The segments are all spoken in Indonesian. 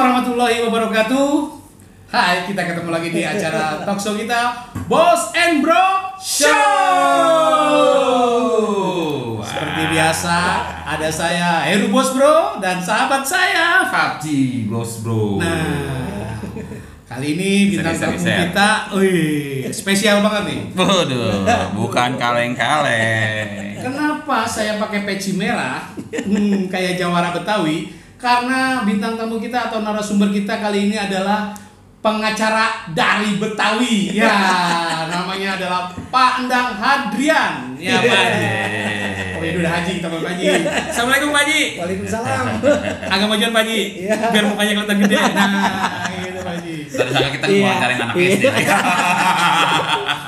warahmatullahi wabarakatuh. Hai, kita ketemu lagi di acara talkshow kita, Boss and Bro Show. Seperti biasa, ada saya Heru Bos Bro dan sahabat saya Fabji Bos Bro. Nah, kali ini bintang tamu kita, spesial banget nih. Waduh, bukan kaleng-kaleng. Kenapa saya pakai peci merah? Kayak Jawara Betawi. Karena bintang tamu kita atau narasumber kita kali ini adalah pengacara dari Betawi. Ya, namanya adalah Pak Endang Hadrian. Ya, Pak Haji. Oh, ini udah Haji, kita Pak Haji. Assalamualaikum Pak Haji. Waalaikumsalam. Agak majuan Pak Haji. Iya. Biar mukanya kelihatan gede. Nah, gitu Pak Haji. Tadi sana kita ngewawancarin anak SD.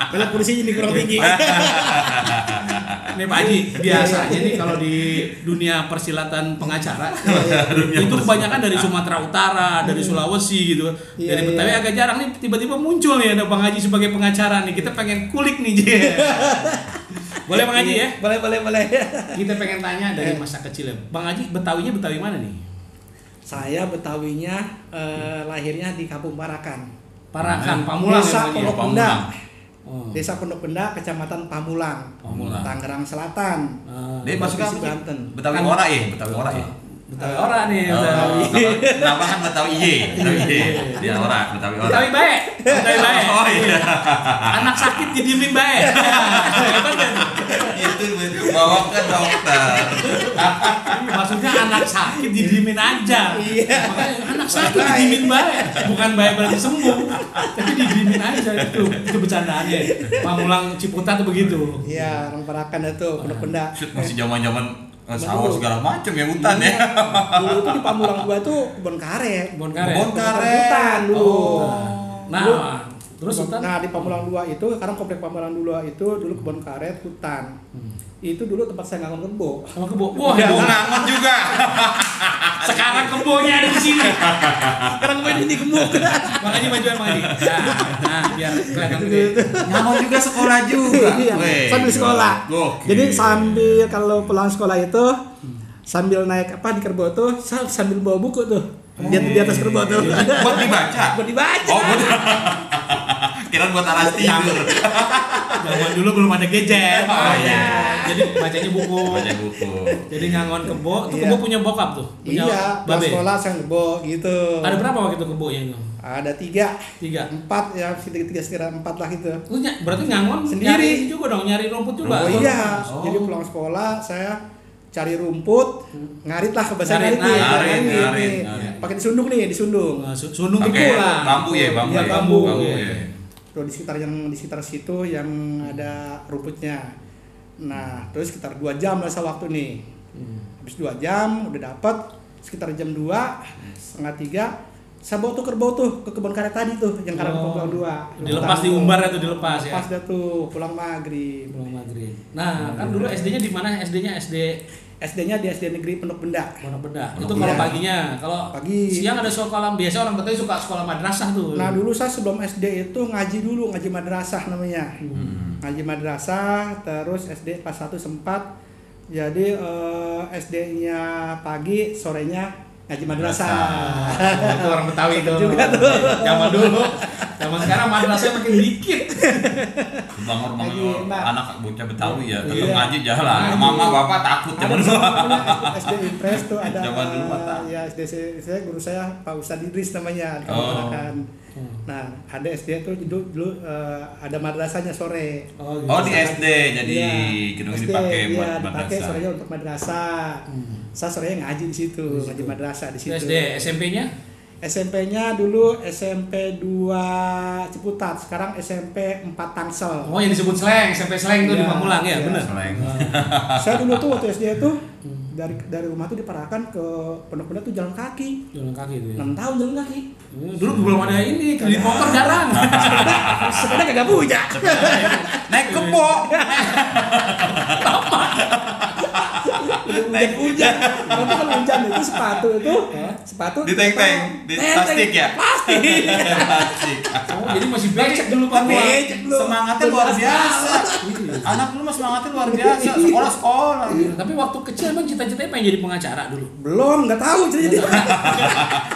Kalau kursinya ini kurang tinggi. Nih Pak Haji, biasanya nih kalau di dunia persilatan pengacara itu kebanyakan dari Sumatera Utara, dari Sulawesi gitu. Dari Betawi agak jarang nih tiba-tiba muncul nih ada Bang Haji sebagai pengacara nih. Kita pengen kulik nih, Boleh Bang Haji ya? Boleh. Kita pengen tanya dari masa kecil ya. Bang Haji Betawinya Betawi mana nih? Saya Betawinya lahirnya di Kampung Parakan. Parakan, Pamulang Desa ya, Pondok Bang Haji? Benda. Oh. Desa Pondok Benda, Kecamatan Pamulang, Pamulang. Tangerang Selatan. Dia masuk Provinsi apa? Banten. Betawi ora ya, Betawi ora ya. Betawi ora nih, Betawi. Nama kan Betawi Iye, Betawi Iye. Dia ora, Betawi ora. Betawi baik. Betawi baik. Oh iya. Anak sakit didiemin baik. Hebat kan? Itu bawa ke dokter. Maksudnya anak sakit didiemin aja. Iya. Makanya anak sakit didiemin baik. Bukan baik berarti sembuh. Tapi didiemin aja itu bercandaannya. Pamulang Ciputat tuh begitu. Iya, orang Parakan itu Pondok Benda. Shoot masih zaman-zaman sawah segala macam ya, hutan ya. Dulu itu di Pamulang 2 tuh kebun karet. Kebun karet. Kebun karet. Hutan dulu. Nah, terus hutan. Nah, di Pamulang 2 itu, sekarang komplek Pamulang 2 itu dulu kebun karet, hutan. Itu dulu tempat saya ngangon kebo. Sama kebo. Wah, Mau ngangon juga. sekarang kebonya ada di sini. Sekarang gue ini gemuk. Makanya majuan Bang Haji. Nah, biar kelihatan gede. Ngangon juga sekolah juga. Iya, Weh, sambil sekolah. gokil. Jadi sambil kalau pulang sekolah itu sambil naik apa di kerbau tuh sambil bawa buku tuh. Di atas kerbau tuh. Buat dibaca. Buat dibaca. Oh, kira buat alas tidur. Zaman dulu belum ada gadget. Oh, iya. Jadi bacanya buku. Baca buku. Jadi ngangon kebo, tuh Iya. kebo punya bokap tuh. Punya Iya, pas babe. sekolah saya ngebok gitu. Ada berapa waktu itu kebonya itu? Ada 3, 3. 4 ya, tiga sekira 4 lah gitu. Lu berarti ngangon Sendiri. nyari juga dong, nyari rumput juga. Oh iya, Oh. jadi pulang sekolah saya cari rumput, ngarit lah ke bahasa Ngarit, ngarit nih, ngarit, nih. ngarit. Pakai disundung nih, disundung. Nah, sundung Pakai itu lah. bambu ya, bambu Iya, ya. bambu. Ya. Tuh di sekitar situ yang ada rumputnya. Nah, terus sekitar 2 jam lah saya waktu nih. Habis 2 jam udah dapat sekitar jam 2, setengah 3 saya bawa tuh kerbau tuh ke kebun karet tadi tuh yang karang Pamulang 2. Dilepas diumbar itu dilepas ya. Pas dah tuh pulang maghrib. Pulang maghrib. Nah, kan dulu SD-nya di mana? SD-nya SD SD-nya di SD Negeri Pondok Benda. Pondok Benda. Pondok Itu kalau Benda. paginya, kalau Pagi. siang ada sekolah biasa orang Betawi suka sekolah madrasah tuh. Nah dulu saya sebelum SD itu ngaji dulu, ngaji madrasah namanya. Ngaji madrasah, terus SD pas 1 sempat. Jadi SD-nya pagi, sorenya ngaji madrasah. Oh, itu orang Betawi tuh. Juga tuh. Zaman dulu. Zaman sekarang madrasahnya makin dikit. Bangun Nah. anak bocah Betawi ya, tetap Iya. ngaji jalan. Mama bapak takut Ada zaman di dulu. sana SD Impres tuh ada. Zaman dulu mata. Ya SD saya guru saya Pak Ustadz Idris namanya di Kampung. Nah ada SD tuh dulu ada madrasahnya sore. Oh, Oh, di SD jadi Iya, gedung ini SD, dipakai iya, buat dipakai madrasah. sorenya untuk madrasah. Saya sorenya ngaji di situ, ngaji madrasah di situ. SD, SMP-nya? SMP-nya dulu SMP 2 Ciputat, sekarang SMP 4 Tangsel. Oh, yang disebut Sleng, SMP Sleng tuh di Iya, Pamulang ya, iya. bener. Sleng. Saya dulu tuh waktu SD itu dari rumah tuh diparakan ke Pondok Benda tuh jalan kaki. Jalan kaki tuh ya. 6 tahun jalan kaki. Dulu belum ada ini, kredit motor jarang. Sepeda kagak punya. Naik kebo. Hujan-hujan. Nanti kalau hujan itu sepatu itu Sepatu Diteng-teng, di plastik ya? Plastik. Oh, jadi masih becek dulu Pak. Becek dulu. Semangatnya luar biasa. Anak lu mah semangatnya luar biasa. Sekolah. Tapi waktu kecil emang cita-citanya pengen jadi pengacara dulu. Belum, nggak tahu jadi.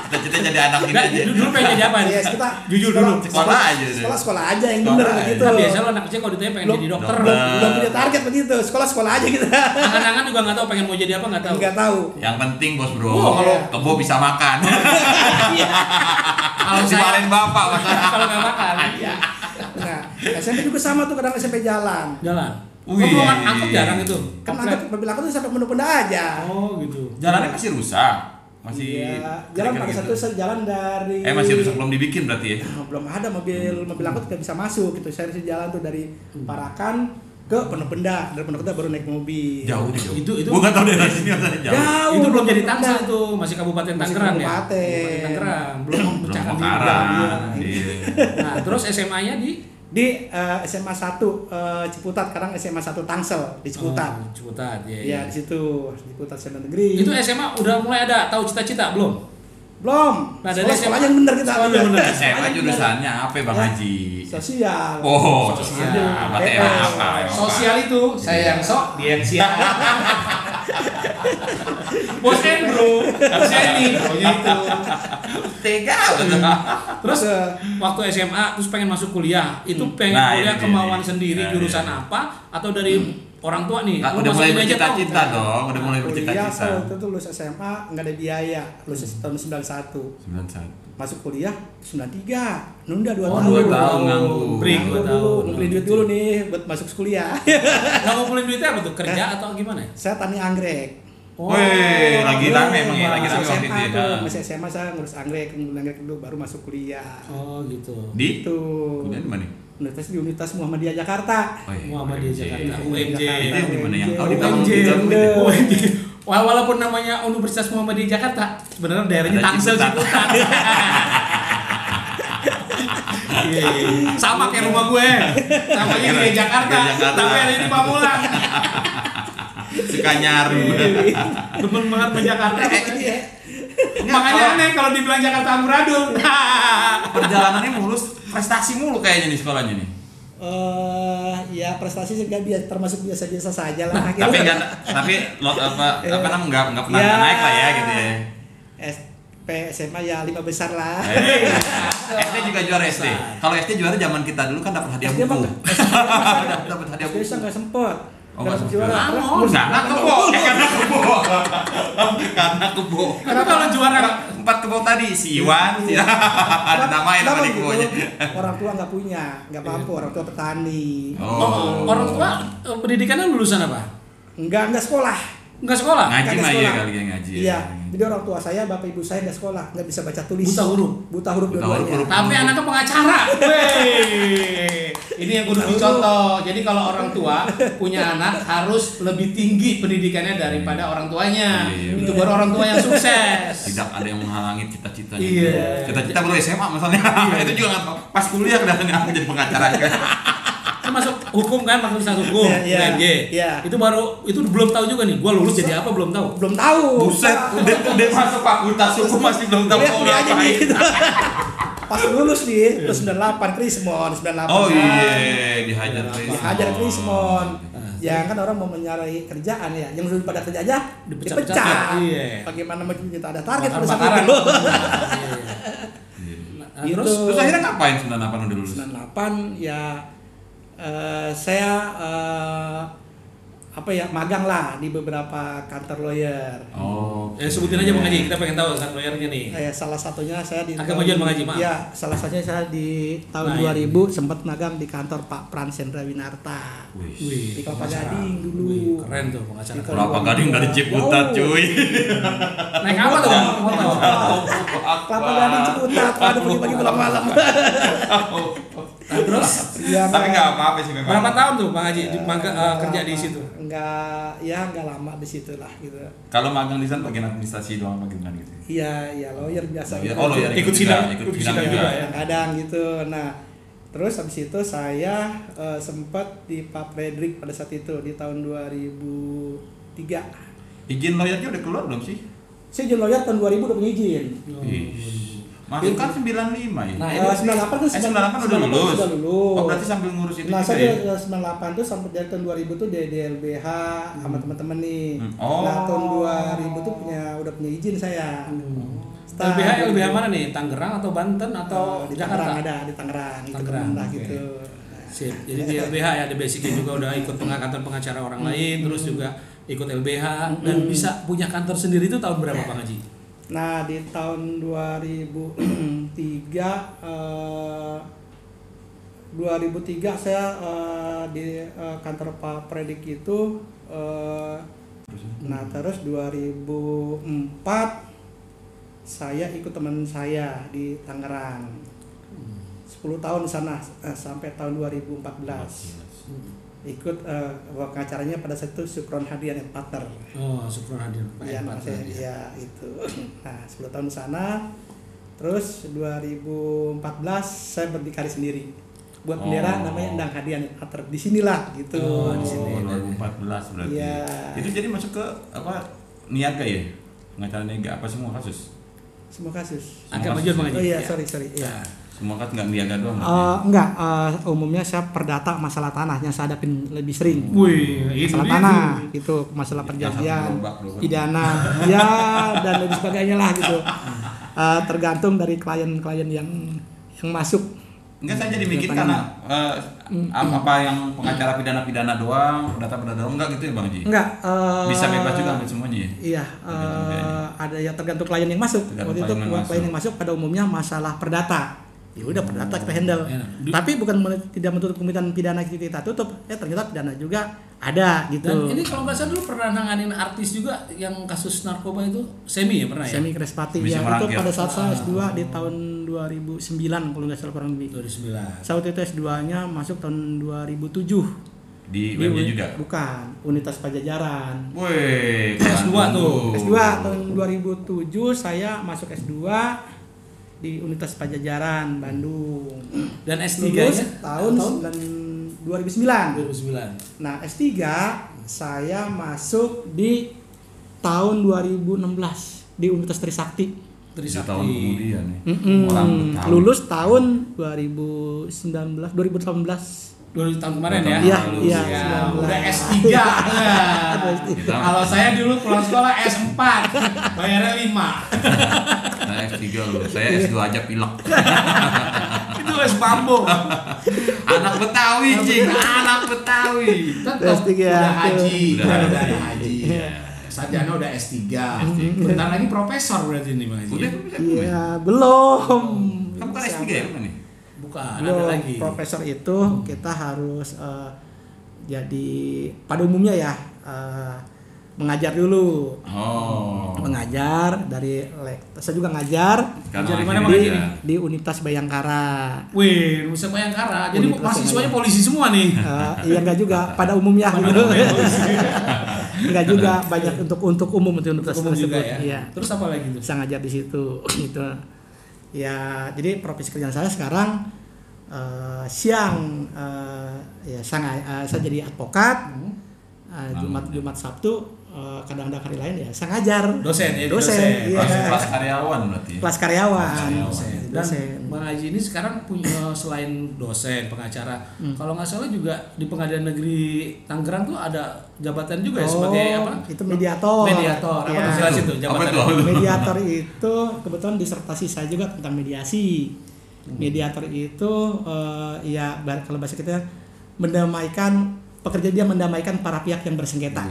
Cita-cita jadi anak ini Enggak, aja. dulu pengen jadi apa nih? Yes, kita Jujur dulu. Sekolah aja. Sekolah aja yang Sekolah bener aja. gitu. Kan biasa lo anak kecil kalau ditanya pengen jadi dokter. Belum punya target begitu. Sekolah aja kita. Angan-angan juga nggak tahu pengen mau jadi apa nggak tahu. Nggak tahu. Yang penting bos bro, Oh, kalau- kebo bisa makan. Kalau saya Dimarahin bapak masalah. kalau nggak makan. Nah, SMP juga sama tuh kadang SMP jalan. Jalan. Wih. Oh, belum angkut jarang itu. Kan angkut mobil angkut tuh sampai Pondok aja. Oh, gitu. Jalannya masih rusak. Masih Iya, jalan pada kira-kira satu jalan dari masih rusak belum dibikin berarti ya? Belum ada mobil angkut nggak bisa masuk gitu. Saya harus jalan tuh dari Parakan ke Pondok Benda, dari Pondok Benda baru naik mobil. Jauh nih jauh. Itu- Gua nggak tahu daerah sini maksudnya jauh. Jauh. Itu belum jadi Pondok Tangsel Benda. itu, masih Kabupaten Masih Tangerang ya. kabupaten. Kabupaten Tangerang, belum Belum memecahkan diri. Mekaran. Iya. Nah, terus SMA-nya di Di SMA 1 Ciputat, sekarang SMA 1 Tangsel di Ciputat. Oh, Ciputat, Iya, iya. di situ Ciputat SMA Negeri. Itu SMA udah mulai ada tahu cita-cita belum? belum. Nah, dari Sekolah SMA yang bener kita. sekolah yang bener. SMA jurusannya apa Bang Ya. Haji? Sosial. Oh, Sosial. sosial. Berarti apa? Sosial itu saya yang sok, dia yang siap. Bos bro, harusnya ini, pokoknya itu. Tega betul. Terus waktu SMA terus pengen masuk kuliah, itu pengen Nah, kuliah ini kemauan dia. sendiri Nah, jurusan iya. apa atau dari orang tua nih? Nah, Lu udah mulai masukin aja, bercita-cita Tong. dong, udah mulai Kuliah bercita-cita. waktu itu lulus SMA nggak ada biaya, lulus tahun 91. 91. Masuk kuliah 93, nunda 2 Oh, tahun. 2 tahun nganggur. Break Nganggur 2 dulu, tahun. ngumpulin duit dulu nih buat masuk kuliah. Nah, ngumpulin duitnya apa tuh? Kerja atau gimana ya? Saya tani anggrek. Wih, lagi rame emang ya, lagi Masih rame waktu SMA itu ya. tuh, masih SMA saya ngurus anggrek, ngumpulin anggrek dulu baru masuk kuliah. Oh, gitu. Di? Itu. Kuliah di mana? Universitas Muhammadiyah Jakarta. Oh, iya. Muhammadiyah Jakarta, UMJ. Itu yang di mana yang tahu di UMJ. belakang UMJ. kita? UMJ. Walaupun namanya Universitas Muhammadiyah Jakarta, sebenarnya daerahnya Ada Tangsel Ciputat. Ciputat. Iya, iya. Sama kayak rumah gue. Namanya di Jakarta, Di Jakarta. tapi ada di Pamulang. Suka nyaru. Demen banget sama Jakarta. Iya. Makanya aneh kalau dibilang Jakarta amburadul. Perjalanannya mulus, prestasi mulu kayaknya nih sekolahnya nih. Ya prestasi juga biasa, termasuk biasa-biasa saja lah. Tapi enggak, tapi apa namanya enggak pernah Ya. naik lah ya gitu ya. SP SMA ya 5 besar lah. SD juga juara SD. Kalau SD juara zaman kita dulu kan dapat hadiah SD buku. mah Dapat hadiah Biasa buku. nggak sempet. Oh, Nggak nggak sempet juara. sempet. Karena Karena kebo, karena kebo. Tapi kalau juara 4 kebo tadi si Iwan, si ada namain Kenapa nama di gitu? kebonya. Orang tua nggak punya, nggak mampu. Orang tua petani. Oh. orang tua pendidikannya lulusan apa? Nggak sekolah. Enggak sekolah. Ngaji Nggak mah iya sekolah. kali ya ngaji. Iya. Jadi orang tua saya, bapak ibu saya nggak sekolah, nggak bisa baca tulis. Buta huruf. Buta huruf Buta dua-duanya. huruf. Tapi anaknya pengacara. Wey. Ini yang kudu dicontoh. Jadi kalau orang tua punya anak harus lebih tinggi pendidikannya daripada orang tuanya. Iya. Itu baru orang tua yang sukses. Tidak ada yang menghalangi cita-citanya. Iya. Cita-cita baru SMA misalnya. Itu juga nggak tahu. Pas kuliah kelihatannya aku jadi pengacara kan. Kan masuk hukum kan, fakultas hukum, Iya, UMJ. iya. Itu baru, itu belum tahu juga nih. Gua lulus jadi apa belum tahu. Belum tahu. Buset, udah masuk fakultas hukum masih belum tahu mau Kuliah aja ngapain. nih. Pas lulus nih, terus 98 Krismon, 98. Oh iya, dihajar Krismon. Dihajar Krismon. Ya kan orang mau mencari kerjaan ya, yang sudah pada kerja aja Dipecat-pecat. dipecat. Iya. Bagaimana mau kita ada target pada saat Bakar-bakaran. itu. Nah, Gitu. Terus akhirnya ngapain 98 udah lulus? 98 ya saya apa ya magang lah di beberapa kantor lawyer. Oh. sebutin aja Bang Haji, kita pengen tahu kan lawyernya nih. Salah satunya saya di Agak majuan, Bang Haji, maaf. Ya, salah satunya saya di tahun Nah, 2000 sempat magang di kantor Pak Pran Sendra Winarta. Wih. Di Kelapa pengacara. Gading dulu. Wih, keren tuh pengacara. Di Kelapa Gading dari Ciputat cuy. Naik apa tuh? Bang? Motor. Kelapa Gading Ciputat, aduh pagi-pagi pulang malam. Nah, terus Ya, Tapi nggak apa-apa sih memang. berapa tahun tuh Bang Haji kerja di situ? Enggak lama di situ lah gitu. Kalau magang di sana bagian administrasi doang bagaimana gitu. Iya, lawyer biasa gitu. Oh, lawyer Ikut sidang, ikut ikut sidang sidang juga. juga ya. Kadang gitu. Nah, terus habis itu saya sempat di Pak Fredrik pada saat itu di tahun 2003. Izin lawyernya udah keluar belum sih? Saya jadi lawyer tahun 2000 udah punya izin. Masuk kan 95 ya? Nah, 98 kan 98 udah lulus. Sudah lulus. Oh, berarti sambil ngurus itu Nah, juga saya ya? 98 tuh sampai dari tahun 2000 tuh di LBH sama teman-teman nih. Oh. Nah, tahun 2000 tuh udah punya izin saya. LBH mana nih? Tangerang atau Banten atau di Jakarta? Tangerang ada, di Tangerang, gitu, Tangerang, lah oke. gitu. Sip. Jadi di LBH ya, ada basicnya juga udah ikut kantor pengacara orang lain, terus juga ikut LBH dan bisa punya kantor sendiri itu tahun berapa Bang Haji? Nah, di tahun 2003 saya di kantor Pak Predik itu nah terus 2004 saya ikut teman saya di Tangerang 10 tahun di sana sampai tahun 2014 ikut pengacaranya pada saat itu Sukron Hadian and Partner. Oh, Sukron Hadir. Iya, ya itu. Nah, 10 tahun di sana. Terus 2014 saya berdikari sendiri. Buat bendera namanya Endang Hadian and Partner. Di sinilah gitu. Oh, di sini. 2014 berarti. Iya. Itu jadi masuk ke apa? Niaga ya? Pengacara niaga apa semua kasus? Semua kasus. Agak maju Bang Haji. Oh iya, Ya. sorry. Iya. Semua kan nggak niaga doang. Enggak, umumnya saya perdata masalah tanah yang saya hadapin lebih sering. Wih, itu Masalah dia tanah tuh. gitu, masalah Yang perjanjian, satu gerobak, pidana, ya dan lain sebagainya lah gitu. Tergantung dari klien-klien yang masuk. Enggak, saya jadi mikir karena apa yang pengacara pidana doang, perdata doang, enggak gitu ya Bang Haji? Enggak. Bisa bebas juga ambil semuanya ya? Iya, ada yang tergantung klien yang masuk. Waktu itu klien yang masuk pada umumnya masalah perdata. Ya udah perdata kita handle. Tapi bukan tidak menutup kemungkinan pidana kita tutup. Ternyata pidana juga ada gitu. Dan ini kalau nggak salah dulu pernah nanganin artis juga yang kasus narkoba itu Semi ya pernah ya? Semi Krespati Bisa ya itu merangkir. pada saat saya S2 di tahun 2009 kalau nggak salah kurang lebih. 2009. Saya waktu itu S2-nya masuk tahun 2007. Di UMJ juga? Bukan, Universitas Pajajaran. Woi, S2 tuh. S2 tahun 2007 saya masuk S2 di Universitas Pajajaran Bandung. Dan S3 Lulus nya tahun 2009. 2009. Nah, S3 saya masuk di tahun 2016 di Universitas Trisakti. Di tahun kemudian nih. Mm-mm. Orang Betawi. Lulus tahun 2018. 2000 tahun kemarin ya? Iya, Lulus. iya, Ya, 19. udah S3. Kalau saya dulu pulang sekolah S4, bayarnya 5. Saya S3 loh, saya S2 aja pilek. Itu S Bambo. Anak Betawi, Cing, anak Betawi. Tetap S3 udah haji, Udah udah haji. haji. Sarjana udah S3. Bentar lagi profesor berarti ini Bang Haji. Udah, Iya, belum. kamu kan S3 ya bukan nih? Bukan, Belum. ada lagi. Profesor itu kita harus jadi pada umumnya ya mengajar dulu. Oh. Mengajar dari saya juga ngajar Sekarang Jadi mana, akhirnya Bang? aja. di Universitas Bayangkara. Wih, Nusa Bayangkara. Jadi Universitas mahasiswanya polisi semua nih. Iya enggak juga pada umumnya Pada gitu. umumnya. Enggak juga banyak untuk umum itu universitas Umum juga tersebut. ya. Iya. Terus apa lagi tuh? Bisa ngajar di situ gitu. Ya, jadi profesi kerjaan saya sekarang siang ya saya jadi advokat. Jumat Sabtu kadang-kadang hari lain ya saya ngajar. Dosen ya, Dosen. Iya. Kelas karyawan berarti. Kelas karyawan. Dosen. Dan Bang Haji ini sekarang punya selain dosen, pengacara, kalau nggak salah juga di Pengadilan Negeri Tangerang tuh ada jabatan juga ya sebagai apa? Itu mediator. Mediator. Apa Ya. tuh jelasin tuh jabatan? Apa tuh? Mediator itu kebetulan disertasi saya juga tentang mediasi. Mediator itu ya kalau bahasa kita mendamaikan para pihak yang bersengketa.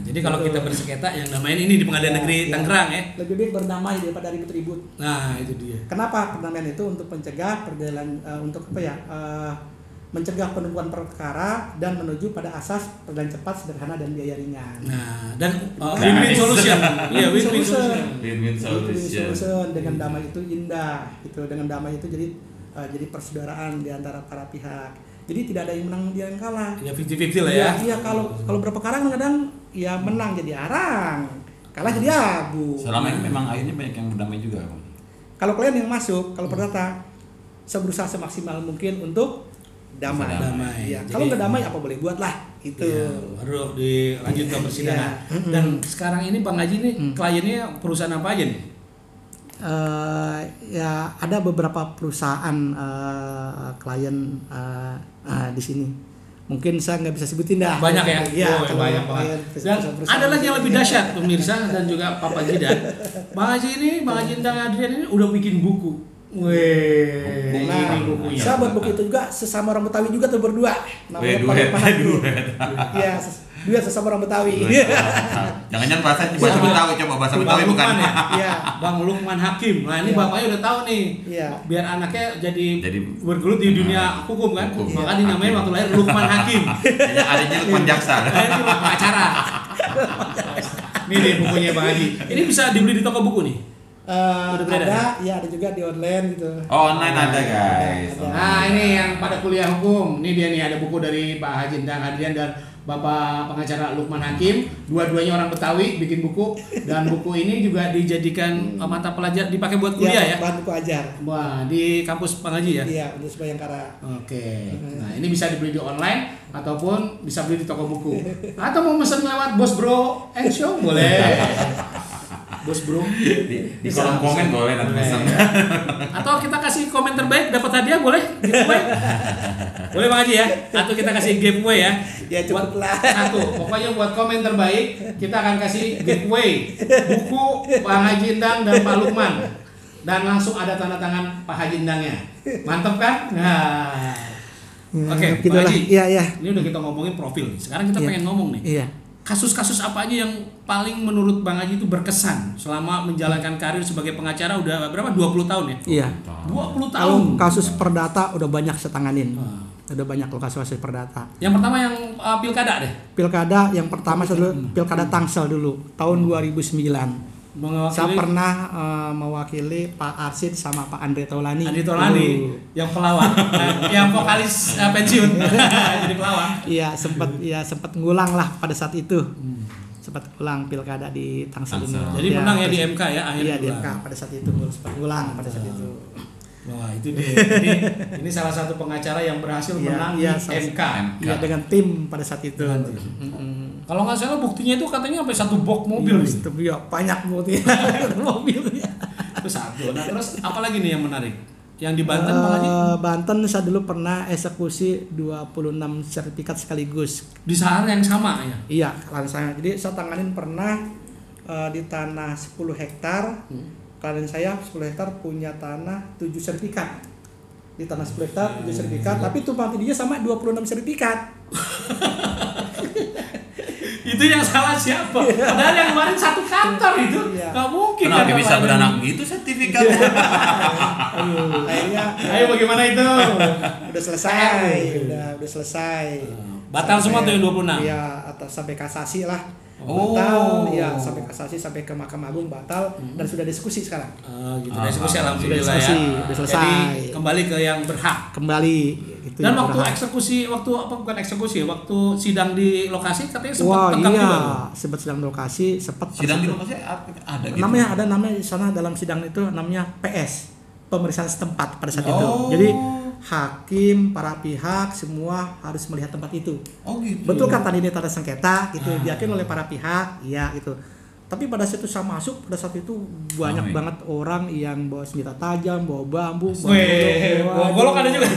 Jadi kalau kita bersengketa yang namain ini di Pengadilan Negeri Tangerang ya. Lebih baik berdamai daripada ribut-ribut. Nah, itu dia. Kenapa perdamaian itu untuk mencegah mencegah penumpukan perkara dan menuju pada asas peradilan cepat, sederhana dan biaya ringan. Nah, dan win-win solution. Iya, win-win solution. Win-win Solution dengan damai itu indah, gitu. Dengan damai itu jadi persaudaraan di antara para pihak. Jadi tidak ada yang menang dia yang kalah. Ya 50-50 lah ya. Iya, kalau berperkara kadang ya menang jadi arang, kalah jadi abu. Selama ini memang akhirnya banyak yang berdamai juga, Bang. Kalau klien yang masuk, kalau perdata, saya berusaha semaksimal mungkin untuk damai. Damai. Ya, Jadi- kalau nggak damai apa boleh buat lah, Itu. Ya, baru dilanjut ke persidangan. Iya. Dan sekarang ini Bang Haji nih kliennya perusahaan apa aja nih? Ya ada beberapa perusahaan klien di sini. Mungkin saya nggak bisa sebutin dah. Banyak ya? Iya, Oh, kalau banyak banget. klien Dan perusahaan-perusahaan ada lagi yang di lebih sini. dahsyat pemirsa dan juga Papa Jidan. Bang Haji ini, Bang Haji dan Adrian ini udah bikin buku. Weh, Nah, ini bukunya. saya buat buku itu juga sesama orang Betawi juga tuh berdua. Weh, duet. Iya, duet sesama orang Betawi. Jangan-jangan bahasa Betawi, coba bahasa Betawi Bang bukan. Lukman ya? Iya. Bang Lukman Hakim. Nah, ini Iya. bapaknya udah tahu nih. Iya. Biar anaknya jadi Jadi- bergelut di dunia hukum kan. Hukum. Maka dinamain waktu lahir Lukman Hakim. Adanya Lukman Jaksa. Nah, ini pengacara. Ini nih bukunya Bang Haji. Ini bisa dibeli di toko buku nih. Udah beredar? Ada juga di online gitu. Oh, online ada guys. Ada. Nah, ini yang pada kuliah hukum. Ini dia nih ada buku dari Pak Haji dan Adrian dan Bapak pengacara Lukman Hakim. Dua-duanya orang Betawi bikin buku dan buku ini juga dijadikan mata pelajaran dipakai buat kuliah ya. Bahan buku ajar. Wah, di kampus Bang Haji ya. Iya, Universitas Bayangkara. Oke. Nah, ini bisa dibeli di online ataupun bisa beli di toko buku. Atau mau pesen lewat Bos Bro and Show boleh. Bos Bro. Di kolom komen boleh nanti pesan. Atau kita kasih komen terbaik dapat hadiah boleh? Giveaway. Boleh Bang Haji ya? Atau kita kasih giveaway ya? Ya, cukup Buat lah. Satu, pokoknya buat komen terbaik kita akan kasih giveaway buku Pak Haji Endang dan Pak Lukman. Dan langsung ada tanda tangan Pak Haji Endangnya. Mantep kan? Nah. Oke, Pak Gitulah. Haji. Iya. Ini udah kita ngomongin profil. Sekarang kita Iya. pengen ngomong nih. Iya. Kasus-kasus apa aja yang paling menurut Bang Haji itu berkesan selama menjalankan karir sebagai pengacara udah berapa? 20 tahun ya? Iya. 20 Kalau tahun. kasus perdata udah banyak saya tanganin. Ah. Udah banyak loh kasus perdata. Yang pertama yang pilkada deh. Pilkada yang pertama dulu Pilkada Tangsel dulu tahun 2009. Saya pernah mewakili Pak Arsid sama Pak Andre Taulani. Andi Tolani Dulu. yang pelawak, yang vokalis pensiun jadi pelawak. Iya, sempat ngulang lah pada saat itu. Sempat ngulang pilkada di Tangsel Tangsel. dulu. Jadi Iya, menang ya di terus- MK ya akhir Iya, di bulan. MK pada saat itu sempat ngulang pada saat itu. Wah itu dia. Ini salah satu pengacara yang berhasil Iya, menang iya, di salah MK. Iya, dengan tim pada saat itu. Dengan tim. Mm-mm. Kalau nggak salah buktinya itu katanya sampai satu box mobil. Iya, itu ya, banyak mobil. Mobilnya. Itu satu. Nah terus apa lagi nih yang menarik? Yang di Banten Bang Haji? Banten saya dulu pernah eksekusi 26 sertifikat sekaligus. Di saat yang sama ya. Iya, klien saya. Jadi saya tanganin pernah di tanah 10 hektar. Klien saya 10 hektar punya tanah 7 sertifikat. Di tanah 10 hektar 7 sertifikat, tapi tumpang tindihnya sama 26 sertifikat. Itu yang salah siapa? Padahal yang kemarin satu kantor itu. Iya. Nggak mungkin. Kenapa kan bisa Bapak beranak ini. gitu sertifikat? Akhirnya Ayo bagaimana itu? udah selesai, udah selesai. Batal semua tuh yang 26. Iya, atau sampai kasasi lah. Oh. Batal, iya sampai kasasi sampai ke Mahkamah Agung batal dan sudah diskusi sekarang. Gitu. Diskusi alhamdulillah Sudah diskusi, ya. udah selesai. Jadi kembali ke yang berhak. Kembali itu. Dan yang waktu berhak. eksekusi, waktu apa bukan eksekusi, waktu sidang di lokasi katanya sempat Wah tegang iya, juga. Tuh. sempat sidang di lokasi, sempat Sidang di lokasi ada gitu. namanya di sana dalam sidang itu namanya PS, pemeriksaan setempat pada saat itu. Oh. Jadi hakim, para pihak semua harus melihat tempat itu. Oh gitu. Betul kan tadi ini tanda sengketa gitu diakini oleh para pihak, iya gitu. Tapi pada saat itu saya masuk, pada saat itu banyak Ramai. banget orang yang bawa senjata tajam, bawa bambu, Weh, bawa golok ada juga.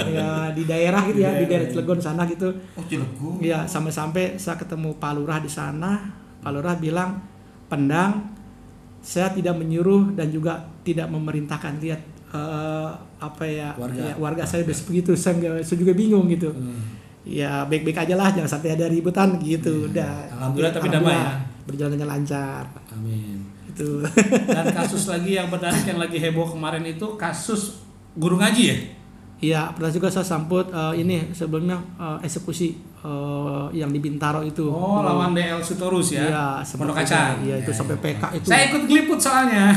Ya di daerah gitu ya, di daerah Cilegon sana gitu. Oh Cilegon. Iya, sampai-sampai saya ketemu Pak Lurah di sana. Pak Lurah bilang, "Pendang, saya tidak menyuruh dan juga tidak memerintahkan. Lihat warga saya udah begitu, saya juga bingung gitu. Ya baik-baik aja lah, jangan sampai ada ributan gitu. Udah. Alhamdulillah tapi damai ya. Berjalan dengan lancar. Amin. Itu. Dan kasus lagi yang menarik yang lagi heboh kemarin itu kasus guru ngaji ya. Iya, pernah juga saya sambut ini sebelumnya eksekusi yang di Bintaro itu. Oh, lawan DL Sutorus ya. Iya, Pondok Kacang. Iya, itu sampai PK itu. Saya ikut geliput soalnya.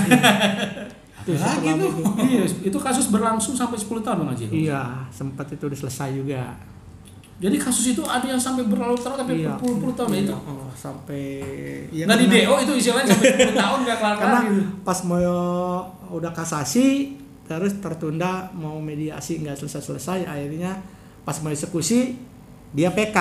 Itu Lagi setelah tuh. itu. Iya, itu kasus berlangsung sampai 10 tahun Bang Haji. Iya, sempat itu udah selesai juga. Jadi kasus itu ada yang sampai berlarut-larut sampai Iya. berpuluh-puluh tahun ya itu. Oh, sampai ya, Nggak di karena- DO itu istilahnya sampai 10 tahun nggak karena kelar-kelar gitu. pas mau udah kasasi terus tertunda, mau mediasi nggak selesai-selesai, akhirnya pas mau eksekusi dia PK.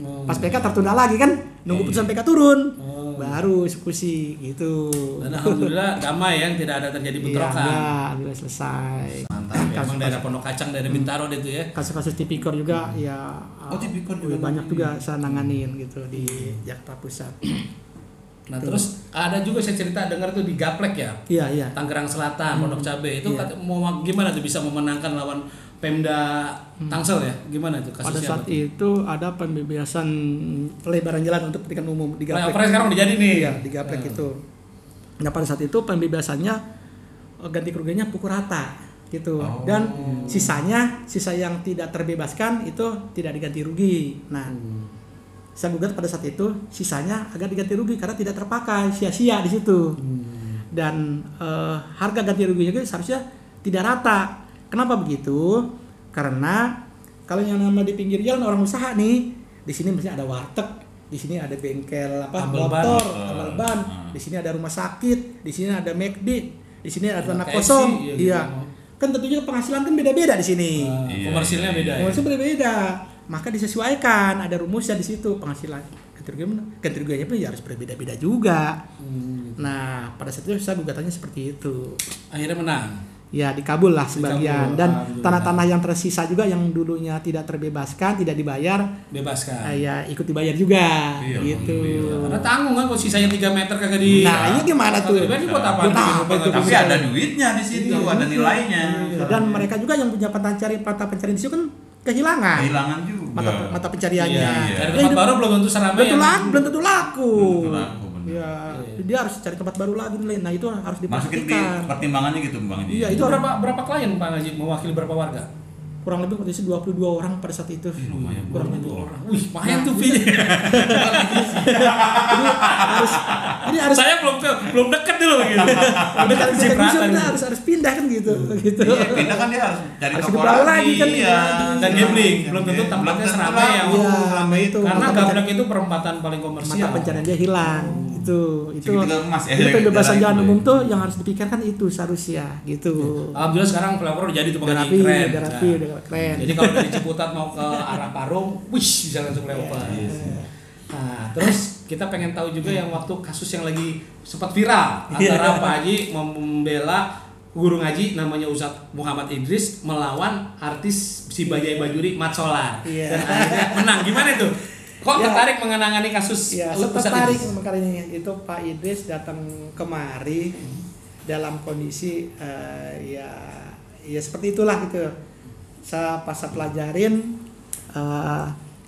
Oh. Pas PK tertunda lagi kan, nunggu putusan PK turun, Oh. baru eksekusi gitu. Dan alhamdulillah damai ya, tidak ada terjadi bentrokan. Iya, alhamdulillah selesai. Mantap. Ya, emang daerah Pondok Kacang, daerah Bintaro itu ya. Kasus-kasus tipikor juga ya. tipikor juga banyak juga saya nanganin gitu di Jakarta Pusat. Nah terus ada juga saya cerita dengar tuh di Gaplek ya. Iya. Tangerang Selatan, Pondok Cabe itu mau gimana tuh bisa memenangkan lawan Pemda Tangsel ya? Gimana itu kasusnya? Pada saat itu ada pembebasan pelebaran jalan untuk kepentingan umum di Gaplek. Flyover sekarang udah jadi nih. Iya, di Gaplek itu. Nah pada saat itu pembebasannya ganti kerugiannya pukul rata gitu. Dan sisa yang tidak terbebaskan itu tidak diganti rugi. Nah, saya gugat pada saat itu sisanya agak diganti rugi karena tidak terpakai, sia-sia di situ. Dan harga ganti ruginya juga seharusnya tidak rata. Kenapa begitu? Karena kalau yang nama di pinggir jalan orang usaha nih, di sini misalnya ada warteg, di sini ada bengkel motor, tambal ban, di sini ada rumah sakit, di sini ada McD, di sini ada tanah kosong. Iya. Kan tentunya penghasilan kan beda-beda di sini. Komersilnya beda. Komersil beda-beda. Maka disesuaikan, ada rumusnya di situ penghasilan. Ganti rugiannya pun ya harus berbeda-beda juga. Nah, pada saat itu saya gugatannya seperti itu. Akhirnya menang. Ya dikabul lah sebagian. Dan tanah-tanah yang tersisa juga yang dulunya tidak terbebaskan, tidak dibayar, bebaskan. Ya ikut dibayar juga. Gitu. Karena tanggung kan kalau sisanya 3 meter kagak di. Nah, ini gimana tuh? Ini buat apa? Tapi ada duitnya di situ, ada nilainya. Dan mereka juga yang punya mata pencarian di situ kan kehilangan juga mata pencariannya. Cari tempat baru belum tentu seramai. Belum tentu laku. Ya, dia harus cari tempat baru lagi nih. Nah, itu harus dipastikan. Masukin di pertimbangannya gitu, Bang. Iya, itu berapa klien Pak Haji mewakili berapa warga? Kurang lebih waktu itu 22 orang pada saat itu. Lumayan, kurang lebih 22 orang. Wih, lumayan tuh Pi. Ini harus saya belum dekat dulu gitu. dekat harus pindah kan gitu. Iya, pindah kan dia harus cari harus toko lagi kan. Iya. Dan gambling, belum tentu tempatnya seramai yang ramai itu. Karena Gaplek itu perempatan paling komersial. Mata pencarian dia hilang. Itu pembebasan jalan umum tuh yang harus dipikirkan itu seharusnya gitu. Alhamdulillah sekarang flyover udah jadi tuh Bang Haji, keren. Keren. Jadi kalau dari Ciputat mau ke arah Parung, wish bisa langsung flyover. Nah, terus kita pengen tahu juga yang waktu kasus yang lagi sempat viral antara Pak Haji membela guru ngaji namanya Ustadz Muhammad Idris melawan artis si Bajai Bajuri Mat Solar. Dan akhirnya menang. Gimana itu? Kok tertarik mengenangani kasus tertarik mengenai itu Pak Idris datang kemari dalam kondisi ya seperti itulah gitu. Saya pelajarin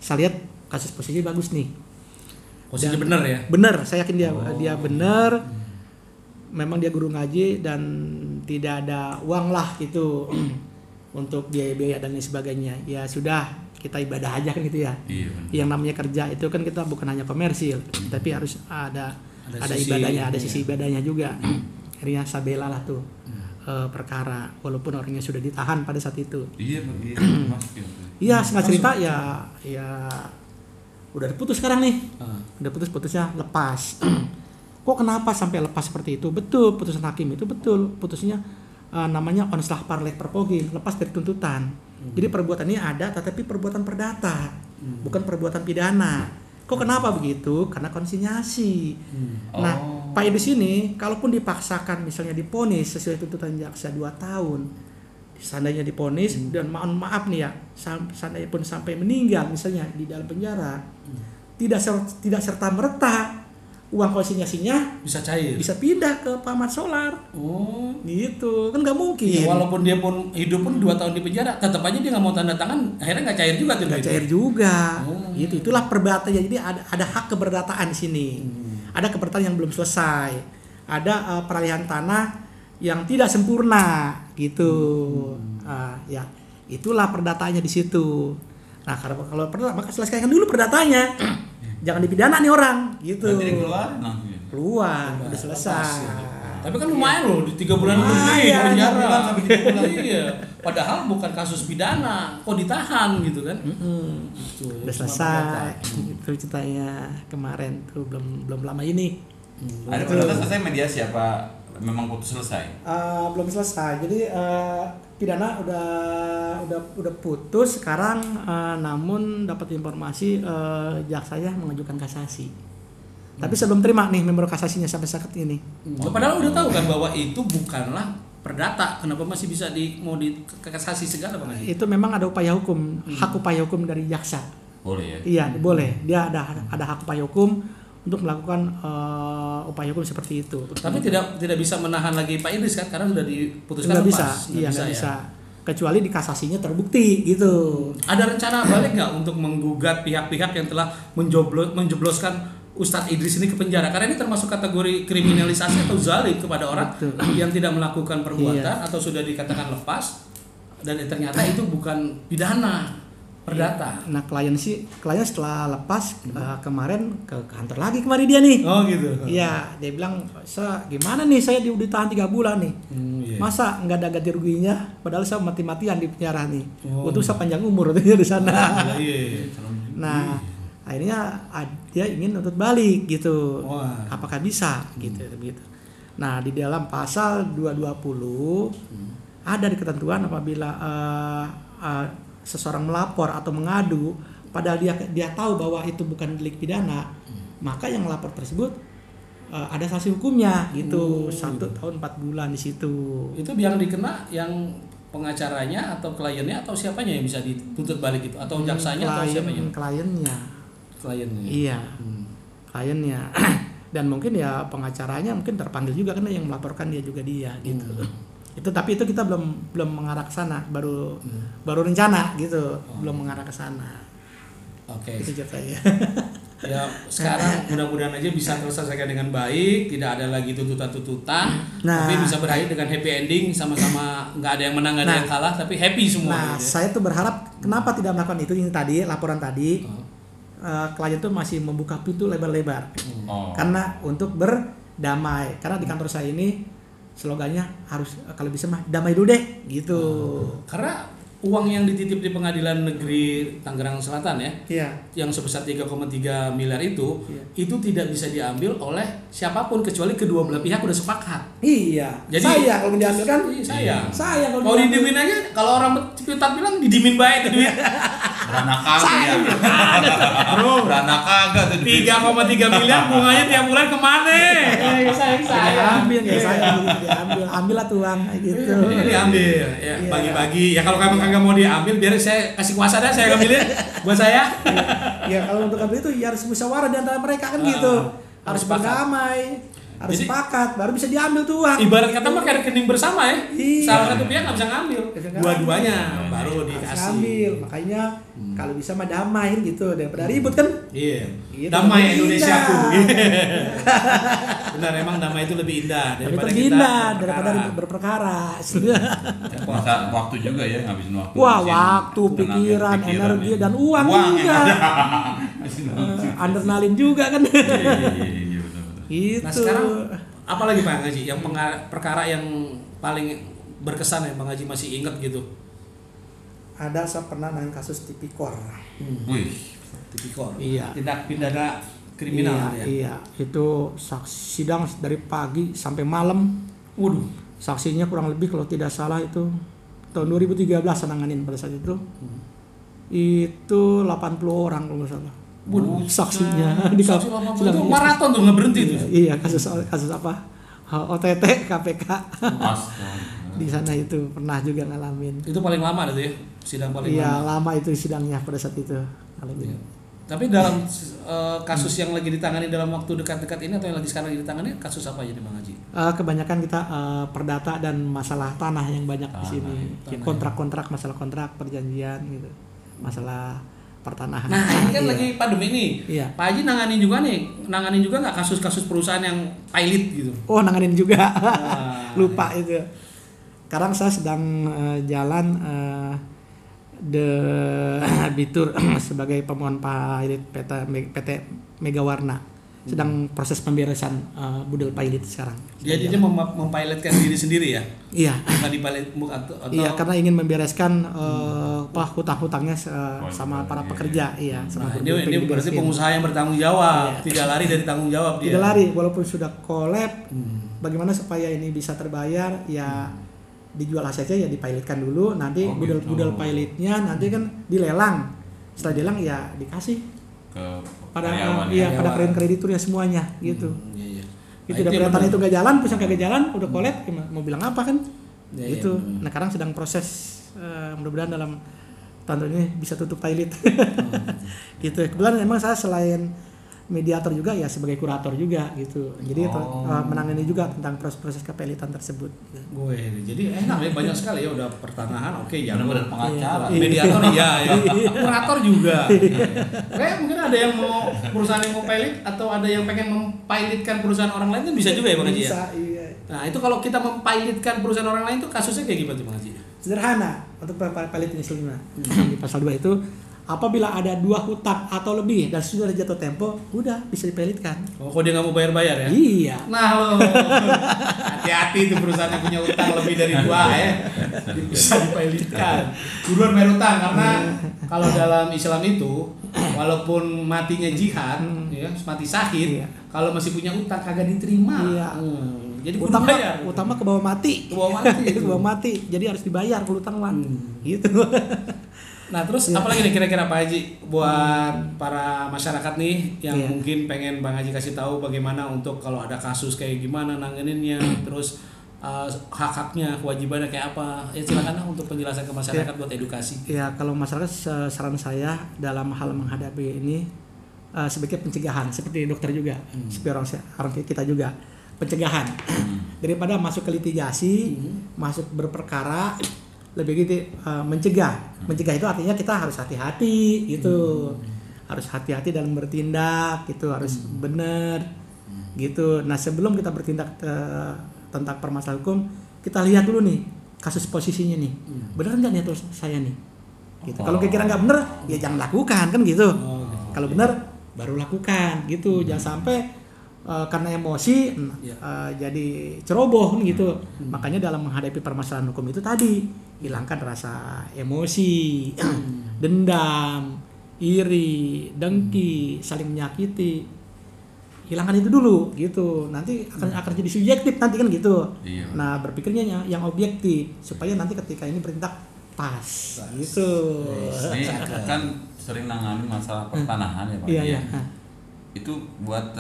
saya lihat kasus posisi bagus nih. Posisi benar ya? Benar, saya yakin dia benar. Memang dia guru ngaji dan tidak ada uang lah gitu untuk biaya-biaya dan lain sebagainya. Ya sudah, kita ibadah aja kan gitu ya. Yang namanya kerja itu kan kita bukan hanya komersil, tapi harus ada ibadahnya, ada sisi ibadahnya juga. Akhirnya saya bela lah tuh perkara, walaupun orangnya sudah ditahan pada saat itu. Iya, singkat cerita ya udah diputus sekarang nih. Udah putusnya lepas. Kok kenapa sampai lepas seperti itu? Betul, putusan hakim itu betul. Putusnya namanya onslah parlek perpoging, lepas dari tuntutan. Jadi perbuatan ini ada, tetapi perbuatan perdata, bukan perbuatan pidana. Kok kenapa begitu? Karena konsinyasi. Nah, Pak Idris ini, kalaupun dipaksakan misalnya diponis sesuai tuntutan jaksa 2 tahun, seandainya diponis dan maaf nih ya, seandainya pun sampai meninggal misalnya di dalam penjara, tidak serta merta uang konsinyasinya bisa cair, bisa pindah ke Pak Mat Solar. Gitu kan nggak mungkin. Ya, walaupun dia pun hidup pun 2 tahun di penjara, tetap aja dia nggak mau tanda tangan, akhirnya nggak cair juga tuh. Nggak cair juga. Gitu, itulah perdataan. Jadi ada hak keberdataan di sini. Ada keberdataan yang belum selesai. Ada peralihan tanah yang tidak sempurna gitu. Ya itulah perdataannya di situ. Nah kalau perdata maka selesaikan dulu perdatanya. Jangan dipidana nih orang gitu. Keluar udah selesai. Tapi kan lumayan loh, di 3 bulan lebih penjara. Iya. Padahal bukan kasus pidana, kok ditahan gitu kan? Udah selesai. Itu ceritanya kemarin tuh belum lama ini. Ada selesai mediasi apa memang putus selesai? Belum selesai. Jadi pidana udah putus sekarang, namun dapat informasi jaksanya mengajukan kasasi. Tapi saya belum terima nih member kasasinya sampai saat ini. Padahal udah tahu kan bahwa itu bukanlah perdata, kenapa masih bisa mau di kasasi segala Bang Haji? Itu memang ada upaya hukum, hak upaya hukum dari jaksa. Boleh ya? Iya, boleh. Dia ada hak upaya hukum untuk melakukan upaya hukum seperti itu. Tapi tidak bisa menahan lagi Pak Idris kan karena sudah diputuskan Nggak lepas. nggak bisa. Kecuali di kasasinya terbukti gitu. Ada rencana balik nggak untuk menggugat pihak-pihak yang telah menjebloskan Ustadz Idris ini ke penjara? Karena ini termasuk kategori kriminalisasi atau zalim kepada orang yang tidak melakukan perbuatan atau sudah dikatakan lepas dan ternyata itu bukan pidana perdata. Nah klien setelah lepas kemarin ke kantor lagi kemarin dia nih. Oh gitu. Iya, dia bilang, gimana nih saya ditahan 3 bulan nih. Masa nggak ada ganti ruginya? Padahal saya mati-matian di penjara nih. Untuk saya panjang umur di sana. Nah, akhirnya dia ingin nuntut balik gitu. Apakah bisa gitu. Nah, di dalam pasal 220 ada di ketentuan apabila seseorang melapor atau mengadu padahal dia tahu bahwa itu bukan delik pidana, maka yang melapor tersebut ada sanksi hukumnya gitu. 1 tahun 4 bulan di situ. Itu yang dikena yang pengacaranya atau kliennya atau siapanya yang bisa dituntut balik itu atau jaksanya atau siapanya? Kliennya. Iya. Kliennya. Dan mungkin ya pengacaranya mungkin terpanggil juga karena yang melaporkan dia juga dia gitu. Tapi itu kita belum mengarah ke sana, baru rencana gitu, belum mengarah ke sana. Oke. Itu ceritanya. Ya sekarang mudah-mudahan aja bisa terselesaikan dengan baik, tidak ada lagi tuntutan-tuntutan, tapi bisa berakhir dengan happy ending, sama-sama nggak ada yang menang, nggak ada yang kalah, tapi happy semua. Nah, gitu. Saya tuh berharap kenapa tidak melakukan itu ini tadi laporan tadi, klien tuh masih membuka pintu lebar-lebar, karena untuk berdamai, karena di kantor saya ini slogannya harus kalau bisa mah damai dulu deh gitu. Karena uang yang dititip di Pengadilan Negeri Tangerang Selatan yang sebesar 3,3 miliar itu tidak bisa diambil oleh siapapun kecuali kedua belah pihak udah sepakat. Iya. Jadi saya kalau diambil kan saya kalau didimin aja, kalau orang Ciputat bilang didimin baik tuh duit. Beranak kagak ya. Bro, beranak kagak tuh. 3,3 miliar bunganya tiap bulan kemana? Saya ambil lah tuang gitu. Diambil ya, bagi-bagi. Ya kalau kamu kagak mau diambil biar saya kasih kuasa dah, saya ambilin buat saya. Ya kalau untuk ambil itu ya harus musyawarah di antara mereka kan gitu. Harus berdamai. Harus sepakat baru bisa diambil tuh uang. Ibarat kata mah kayak rekening bersama ya. Salah satu pihak nggak bisa ngambil, dua-duanya baru dikasih. Ambil. Makanya kalau bisa mah damai gitu daripada ribut kan. Iya. Gitu, damai Indonesiaku. Benar, emang damai itu lebih indah daripada daripada berperkara. Masa waktu juga ya, ngabisin waktu. Wah, waktu, pikiran, energi dan uang juga. Adrenalin juga kan. Gitu. Nah sekarang apalagi Pak Haji yang perkara yang paling berkesan ya Bang Haji masih ingat gitu? Ada saya pernah dengan kasus tipikor. Wih, tipikor. Iya. Tindak pidana kriminal ya. Iya, itu sidang dari pagi sampai malam. Waduh, saksinya kurang lebih kalau tidak salah itu tahun 2013 nanganin pada saat itu. Itu 80 orang kalau nggak salah. Saksinya di itu maraton tuh nggak berhenti tuh. Iya, kasus apa? OTT KPK. Di sana itu pernah juga ngalamin. Itu paling lama itu ya, sidang paling lama. Iya, lama itu sidangnya pada saat itu. Ya. Tapi dalam kasus yang lagi ditangani dalam waktu dekat-dekat ini atau yang lagi sekarang ditangani kasus apa aja nih Bang Haji? Kebanyakan kita perdata dan masalah tanah yang banyak di sini. Kontrak-kontrak, masalah kontrak, perjanjian gitu. Masalah pertanahan. Nah ini kan lagi pandemi nih. Iya. Pak Haji nanganin juga nggak kasus-kasus perusahaan yang pilot gitu? Oh nanganin juga. Lupa itu. Sekarang saya sedang jalan Bitur sebagai pemohon pilot PT Mega Warna. Sedang proses pemberesan budel pilot sekarang. Dia mempilotkan diri sendiri ya? Iya. Bukan dipilot atau iya, karena ingin membereskan hutang-hutangnya sama para pekerja. Iya. Sama ini berarti pengusaha yang bertanggung jawab, tidak lari dari tanggung jawab dia. Tidak lari, walaupun sudah collab, bagaimana supaya ini bisa terbayar? Ya dijual hasilnya ya dipilotkan dulu, nanti Oh, budal gitu. pilotnya nanti kan dilelang. Setelah dilelang ya dikasih Ke pada karyawan iya ya. pada krediturnya semuanya gitu. Iya, iya. Itu Nah, udah yang kelihatan benar. itu gak jalan, perusahaan kagak jalan, udah collab, mau bilang apa kan? Iya, Gitu. iya, benar. Nah, sekarang sedang proses, mudah-mudahan dalam tahun ini bisa tutup pilot. Gitu. Kebetulan memang saya selain mediator juga ya sebagai kurator juga gitu. Jadi menangani juga tentang proses kepilotan tersebut. Gue jadi enak ya, banyak sekali ya, udah pertanahan oke ya, Benar-benar pengacara. mediator iya ya, kurator juga. Kayak mungkin ada yang mau perusahaan yang mau pilot atau ada yang pengen mempilotkan perusahaan orang lain itu bisa juga ya Bang Haji ya. Bisa, iya. Nah itu kalau kita mempilotkan perusahaan orang lain itu kasusnya kayak gimana tuh Bang Haji? Sederhana untuk pilot ini sebelumnya. Di pasal 2 itu apabila ada 2 hutang atau lebih dan sudah jatuh tempo, udah bisa dipilotkan. Oh, kok dia nggak mau bayar-bayar ya? Iya. Nah lo, hati-hati tuh perusahaan yang punya utang lebih dari 2 ya, bisa dipilotkan. Buruan bayar utang, karena kalau dalam Islam itu, walaupun matinya jihad, ya mati syahid, Iya. kalau masih punya utang kagak diterima. Iya. Jadi kudu Utama bayar. utama ke bawah mati. Ke bawah mati. Ke bawah mati. Jadi harus dibayar kalau utang mah. Gitu. Nah terus Iya. apalagi nih kira-kira Pak Haji buat para masyarakat nih yang Iya. mungkin pengen Bang Haji kasih tahu bagaimana untuk kalau ada kasus kayak gimana nanganinnya, terus hak-haknya, kewajibannya kayak apa, ya silakan lah untuk penjelasan ke masyarakat buat edukasi. Ya kalau masyarakat saran saya dalam hal menghadapi ini sebagai pencegahan seperti dokter juga, seperti orang kita juga pencegahan daripada masuk ke litigasi, masuk berperkara, lebih gitu mencegah. Mencegah itu artinya kita harus hati-hati gitu, harus hati-hati dalam bertindak gitu, harus benar gitu. Nah sebelum kita bertindak tentang permasalahan hukum, kita lihat dulu nih kasus posisinya nih, benar nggak nih saya nih? Gitu. Kalau kira-kira nggak benar, ya jangan lakukan kan gitu. Kalau benar baru lakukan gitu, jangan sampai karena emosi jadi ceroboh kan gitu. Makanya dalam menghadapi permasalahan hukum itu tadi hilangkan rasa emosi, dendam, iri, dengki, saling menyakiti. Hilangkan itu dulu gitu. Nanti akan jadi subjektif nanti kan gitu. Iya. Nah, berpikirnya yang objektif supaya nanti ketika ini bertindak pas gitu. Ini kan sering nangani masalah pertanahan ya Pak. Iya, Ya. iya. Itu buat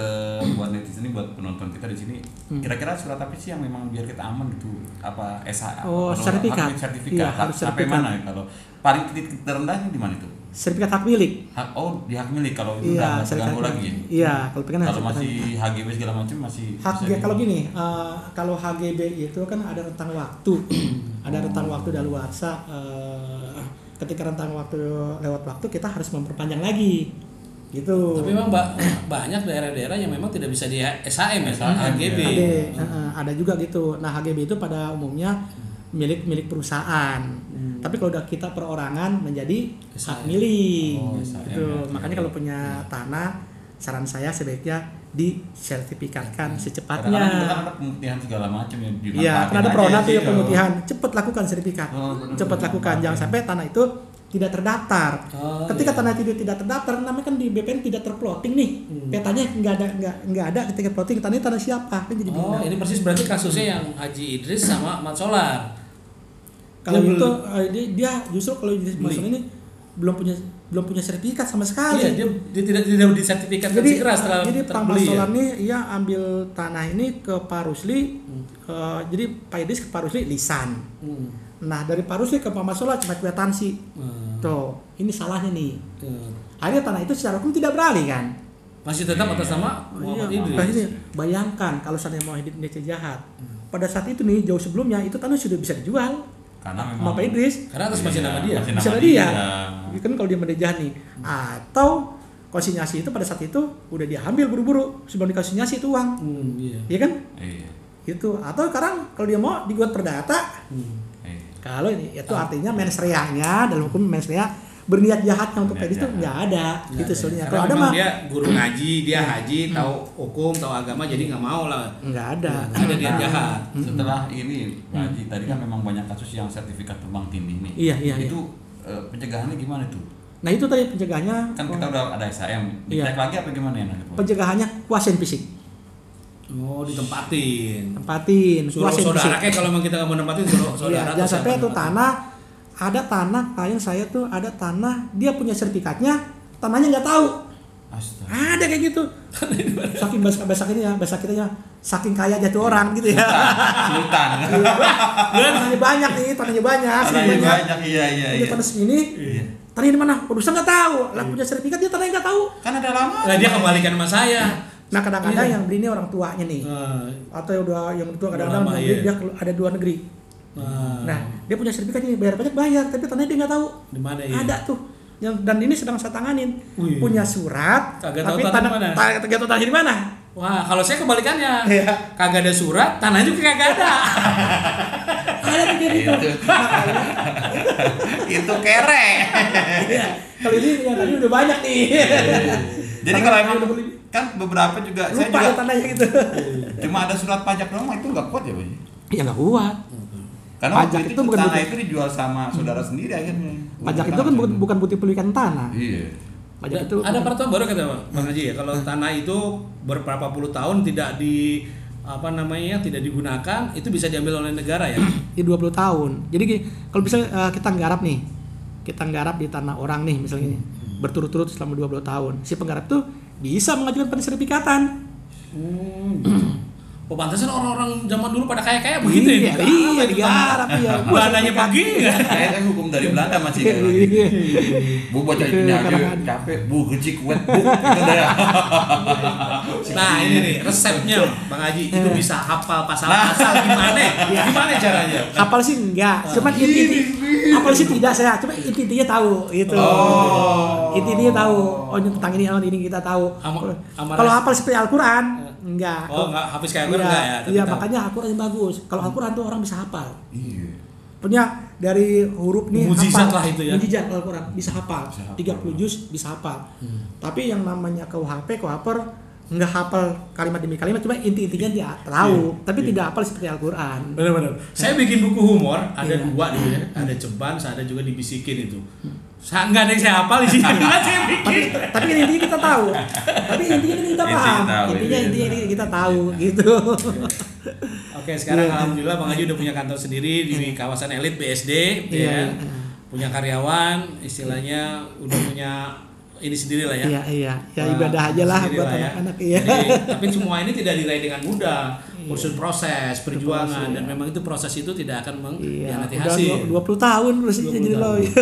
netizen ini, buat penonton kita di sini. Kira-kira surat apa sih yang memang biar kita aman gitu? Apa SA? Oh, Kalau sertifikat. Sertifikat. Iya, harus Sampai sertifikat. mana ya kalau paling titik terendahnya di mana itu? Sertifikat hak milik. Di hak milik, kalau itu udah nggak terganggu lagi ya? Iya, kalau pengen Kalau masih HGB segala macam masih hak bisa kalau gini, kalau HGB itu kan ada rentang waktu, ada rentang waktu daluarsa. Ketika rentang waktu lewat waktu kita harus memperpanjang lagi, gitu. Tapi memang banyak daerah-daerah yang memang tidak bisa di SHM ya, HGB. Ada juga gitu. Nah HGB itu pada umumnya milik perusahaan. Tapi kalau udah kita perorangan menjadi hak milik. Gitu. Makanya kalau punya tanah, saran saya sebaiknya disertifikatkan secepatnya. Kadang-kadang kita ada pemutihan segala macam ya. Iya, kan ada perorangan tuh pemutihan. Cepat lakukan sertifikat. Cepat lakukan. Jangan sampai tanah itu tidak terdaftar. Ketika tanah itu tidak terdaftar, namanya kan di BPN tidak terploting nih. Petanya nggak ada ketika plotting tanah siapa kan jadi bingung. Ini persis berarti kasusnya yang Haji Idris sama Mat Solar. Kalau itu dia justru kalau Idris Mansur ini belum punya sertifikat sama sekali. Iya, dia tidak disertifikatkan segera setelah jadi Pak terbeli. Solar nih ia ambil tanah ini ke Pak Rusli. Jadi Pak Idris ke Pak Rusli lisan. Nah dari Pak Rusli ke Pak Masola cuma kwitansi. Tuh, ini salahnya nih. Akhirnya tanah itu secara hukum tidak beralih kan? Masih tetap atas nama Muhammad Idris. Bayangkan kalau seandainya Muhammad Idris jahat. Pada saat itu nih jauh sebelumnya itu tanah sudah bisa dijual. Karena sama memang Pak Idris. Karena atas masih nama dia. Bisa nama dia. Kan kalau dia mendejahat nih. Atau konsinyasi itu pada saat itu udah diambil buru-buru sebelum dikonsinyasi itu uang. Iya kan? Iya. Itu. Atau sekarang kalau dia mau digugat perdata. Kalau ini itu artinya mens reanya dalam hukum mens rea berniat jahatnya untuk tadi itu nggak ada gitu soalnya. Kalau ada mah dia guru ngaji, dia haji, tahu hukum, tahu agama, jadi nggak mau lah. Nggak ada. Nggak ada niat jahat. Setelah ini Pak Haji, tadi kan memang banyak kasus yang sertifikat tumbang tindih nih. Iya. Itu pencegahannya gimana tuh? Nah itu tadi pencegahannya. Kan kita udah ada SAM, Iya. dicek lagi apa gimana ya? Pencegahannya kuasain fisik. Oh, ditempatin. Suruh Puasin saudara kayak kalau memang kita nggak mau nempatin suruh saudara. Jangan atau sampai siapa tuh nempatin. ada tanah klien saya tuh ada tanah dia punya sertifikatnya tanahnya nggak tahu. Astaga. Ada kayak gitu. Saking bahasa ini ya bahasa kita ya saking kaya aja tuh orang gitu ya. Sultan. Tanahnya banyak nih tanahnya banyak. Banyak iya. Punya tanah segini. Tanahnya di mana? Produsen nggak tahu. Lah punya sertifikat dia tanahnya nggak tahu. Kan ada lama. Nah, dia kembalikan sama saya. Nah kadang-kadang Iya. yang beli ini orang tuanya nih. Atau yang tua kadang-kadang Lama, beli iya. dia ada luar negeri. Nah, dia punya sertifikat ini bayar pajak bayar, tapi tanahnya dia nggak tahu. Di mana ya? Ada tuh. Dan ini sedang saya tanganin. Wih. Punya surat, Kagak tahu tapi tanah mana. kagak tahu tanah di mana. Wah, kalau saya kebalikannya. Iya. Kagak ada surat, tanah juga kagak ada. Ada tuh kayak gitu. Makanya, Itu kere. iya. Kalau ini yang tadi udah banyak nih. Jadi kalau emang kan beberapa juga saya Lupa juga ya tanahnya gitu. cuma ada surat pajak doang itu nggak kuat ya, Pak? Ya nggak kuat. Karena Pajak waktu itu bukan tanah bukti. itu dijual sama saudara sendiri akhirnya. Pajak itu kan bukan bukti pemilikan tanah. Iya. Pajak itu Ada peraturan baru kata Bang Haji ya, kalau tanah itu berberapa puluh tahun tidak tidak digunakan, itu bisa diambil oleh negara ya. di 20 tahun. Jadi kalau bisa kita nggarap nih. Kita nggarap di tanah orang nih misalnya berturut-turut selama 20 tahun. Si penggarap tuh bisa mengajukan pensertifikatan. Oh, pantesan orang-orang zaman dulu pada kaya-kaya begitu ya. Iya, digarap ya. Belananya pergi ya. Kayaknya hukum dari Belanda masih kayak gitu. Iya. Bu baca ini aja capek, bu gecik wet bu gitu dah ya. Nah, ini nih resepnya Bang Haji, itu bisa hafal pasal-pasal gimana? Gimana caranya? Hafal sih enggak, cuman hafal sih tidak saya, cuma intinya tahu gitu. Intinya tahu. Oh, ini tentang ini kita tahu. Kalau hafal seperti Al-Qur'an enggak. Oh, enggak habis kayak enggak ya. Tapi Iya, tahu. makanya Al-Qur'an yang bagus. Kalau Al-Qur'an tuh orang bisa hafal. Iya. Punya dari huruf nih Mukjizat hafal. lah itu ya. Mukjizat Al-Qur'an bisa hafal. Bisa hafal. 30 juz bisa hafal. Tapi yang namanya KUHP, nggak hafal kalimat demi kalimat, cuma inti-intinya dia tahu, tapi tidak hafal seperti Al-Qur'an. Benar-benar. Saya bikin buku humor, ada dua dulu ya. Ada ceban, ada juga dibisikin itu. Nggak ada yang saya hafal di sini. Saya bikin. Tapi kan intinya kita tahu. Tapi intinya kita paham. Intinya kita tahu gitu. Oke, sekarang alhamdulillah Bang Haji udah punya kantor sendiri di kawasan elit BSD, ya kan? Punya karyawan, istilahnya udah punya ini sendiri lah ya. Iya. Ya ibadah aja lah Sendiri buat lah ya. anak-anak ya. Jadi, tapi semua ini tidak diraih dengan mudah. Proses, perjuangan, dan memang itu proses itu tidak akan mengkhianati Udah hasil. 20 tahun terus 20 jadi tahun. lawyer.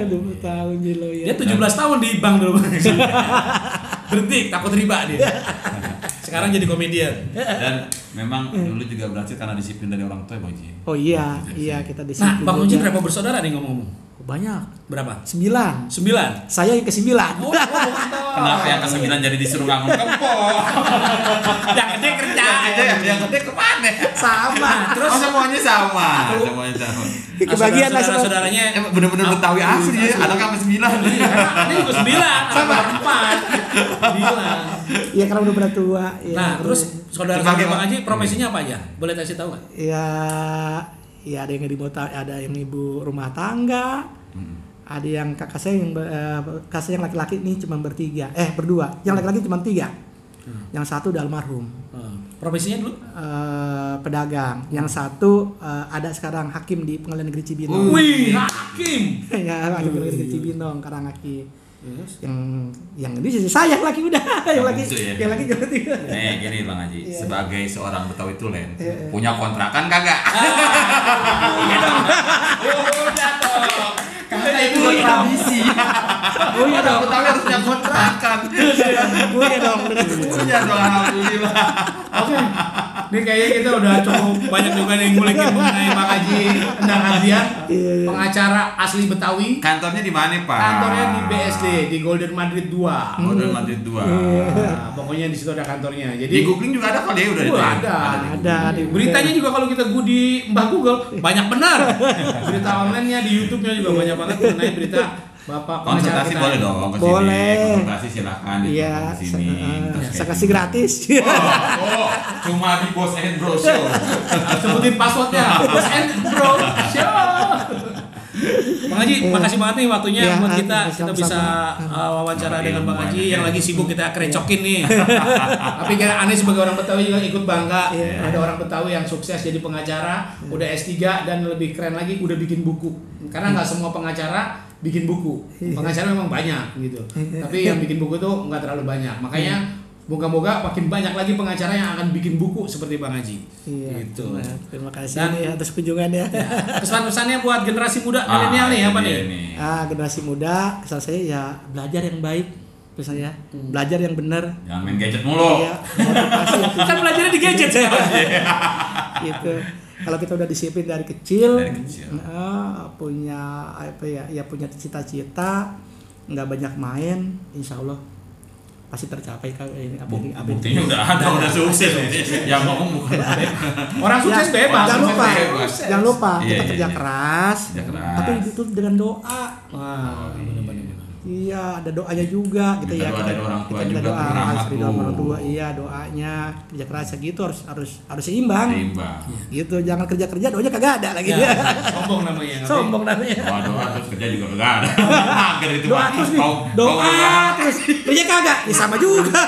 20 tahun jadi lawyer. Dia 17 tahun di bank dulu. Berhenti, takut riba dia. Sekarang jadi komedian. Dan memang dulu juga berhasil karena disiplin dari orang tua ya, Bang Ji. Oh iya kita Nah, disiplin. Bang Uji juga. berapa bersaudara nih ngomong-ngomong? Banyak. Berapa? 9. 9. Saya yang ke-9. Kenapa yang ke-9 jadi disuruh ngangon kempol? Yang gede kerja. Yang gede kemana? Sama. Terus semuanya sama. Semuanya sama. Kebagian lah sama. Saudara-saudaranya Bener-bener Betawi asli ya. Anak sampai 9. ini juga 9 sama 4. 9. Iya karena udah pada tua. Ya, Nah, terus saudara Sebagai Bang Haji profesinya apa aja? Boleh kasih tahu nggak? Ya ada yang ada yang ibu rumah tangga. Ada yang kakak saya yang laki-laki nih cuma berdua. Yang laki-laki cuma 3. Yang satu udah almarhum. Profesinya dulu? Pedagang. Yang satu ada sekarang hakim di Pengadilan Negeri Cibinong. Wih, hakim. Ya, hakim Pengadilan Negeri Cibinong, Karangaki. Yang ini sih saya yang laki udah, yang laki Itu ya. yang laki jadi 3. Nih gini Bang Haji, Iya. sebagai seorang Betawi Tulen, punya kontrakan kagak? Udah dong. Karena itu tradisi. Oh iya dong. Betawi harus punya kontrakan. Punya dong. Punya dong, alhamdulillah. Oke. Ini kayaknya kita udah cukup banyak juga nih ngulikin mengenai Bang Haji Endang Ardian, Iya. pengacara asli Betawi. Kantornya di mana, Pak? Kantornya di BSD di Golden Madrid 2. Golden Madrid 2. Nah, pokoknya di situ ada kantornya. Jadi Di googling juga ada kali ya udah ada. Ada di Beritanya juga kalau kita di Mbah Google banyak benar. Berita online-nya di YouTube-nya juga banyak banget mengenai berita Bapak pengacara konsultasi kita. boleh dong ke sini. Boleh. Konsultasi silakan di Iya, sini. saya kasih gratis. Oh, cuma di Boss and Bro Show. Sebutin passwordnya. Bos and Bro Show. Bang Haji, makasih banget nih waktunya Ya, buat kita sama-sama. bisa wawancara dengan Bang Haji yang lagi sibuk kita kerecokin nih. Iya. Tapi kayak aneh sebagai orang Betawi juga ikut bangga. Ada orang Betawi yang sukses jadi pengacara, udah S3 dan lebih keren lagi udah bikin buku. Karena nggak semua pengacara bikin buku. Pengacara memang banyak gitu. Tapi yang bikin buku tuh nggak terlalu banyak. Makanya moga-moga makin banyak lagi pengacara yang akan bikin buku seperti Bang Haji. Iya. Gitu. Nah, terima kasih Dan- nih atas kunjungannya. Pesan-pesannya buat generasi muda milenial nih apa nih? Generasi muda, kesan saya ya belajar yang baik, pesan saya belajar yang benar. Jangan main gadget mulu. Ya, motivasi yang tinggi. Kan belajarnya di gadget sekarang. Gitu. Kalau kita udah disiplin dari kecil, Dari kecil. punya apa ya punya cita-cita, nggak banyak main, insya Allah pasti tercapai kan ini apa ini apa ini. Buktinya udah sukses. Yang ngomong bukan Orang sukses bebas. Jangan lupa, bebas. jangan lupa Iya, kita iya, kerja iya. keras, Kerja keras. tapi itu dengan doa. Wah, benar-benar. Iya, ada doanya juga gitu Minta ya. doa dari orang tua kita minta juga doa, tuh, harus rahmat ridho tuh. orang tua. Iya, doanya kerja keras gitu harus seimbang. Seimbang. Gitu, jangan kerja doanya kagak ada lagi. Ya, sombong namanya. Sombong namanya. Doa terus kerja juga enggak ada. Mager itu. Doa terus nih, doa terus kerja kagak, ya sama juga.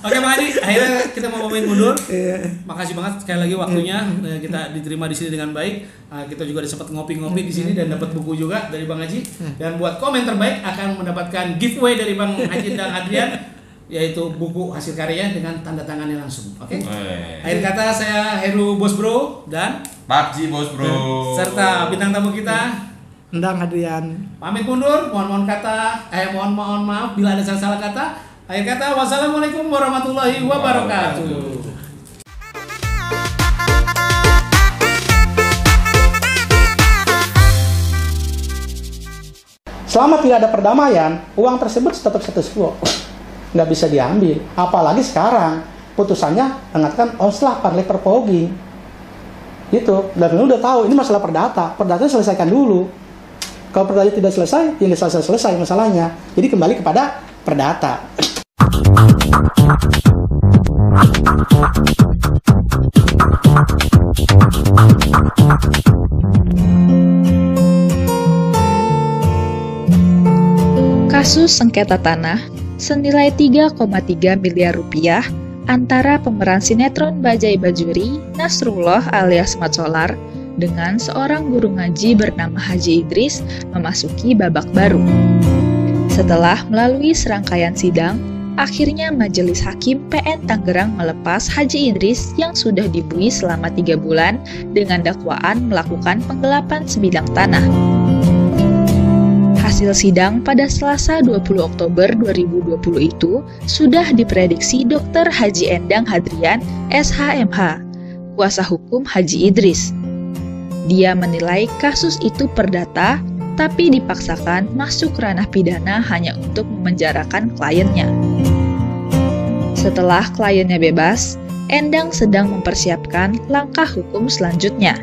Oke Bang Haji, akhirnya kita mau pamit mundur. Iya. Makasih banget sekali lagi waktunya. Kita diterima di sini dengan baik. Kita juga sempat ngopi-ngopi di sini dan dapat buku juga dari Bang Haji. Dan buat komen terbaik akan mendapatkan giveaway dari Bang Haji dan Adrian, yaitu buku hasil karya dengan tanda tangannya langsung. Oke. Akhir kata saya Heru Bos Bro dan PUBG Bos Bro. serta bintang tamu kita Endang Hadrian. pamit mundur. Mohon maaf bila ada salah kata. Akhir kata, wassalamualaikum warahmatullahi wabarakatuh. Selama tidak ada perdamaian, uang tersebut tetap status quo, nggak bisa diambil. Apalagi sekarang putusannya mengatakan onslah parley perpoging. Itu, dan udah tahu ini masalah perdata. Perdatanya selesaikan dulu. Kalau perdata tidak selesai, ya nggak selesai masalahnya. Jadi kembali kepada perdata. Kasus sengketa tanah senilai 3,3 miliar rupiah antara pemeran sinetron Bajai Bajuri Nasrullah alias Mat Solar dengan seorang guru ngaji bernama Haji Idris memasuki babak baru. Setelah melalui serangkaian sidang, akhirnya Majelis Hakim PN Tangerang melepas Haji Idris yang sudah dibuih selama 3 bulan dengan dakwaan melakukan penggelapan sebidang tanah. Hasil sidang pada Selasa 20 Oktober 2020 itu sudah diprediksi Dr. Haji Endang Hadrian, SHMH, kuasa hukum Haji Idris. Dia menilai kasus itu perdata, tapi dipaksakan masuk ranah pidana hanya untuk memenjarakan kliennya. Setelah kliennya bebas, Endang sedang mempersiapkan langkah hukum selanjutnya.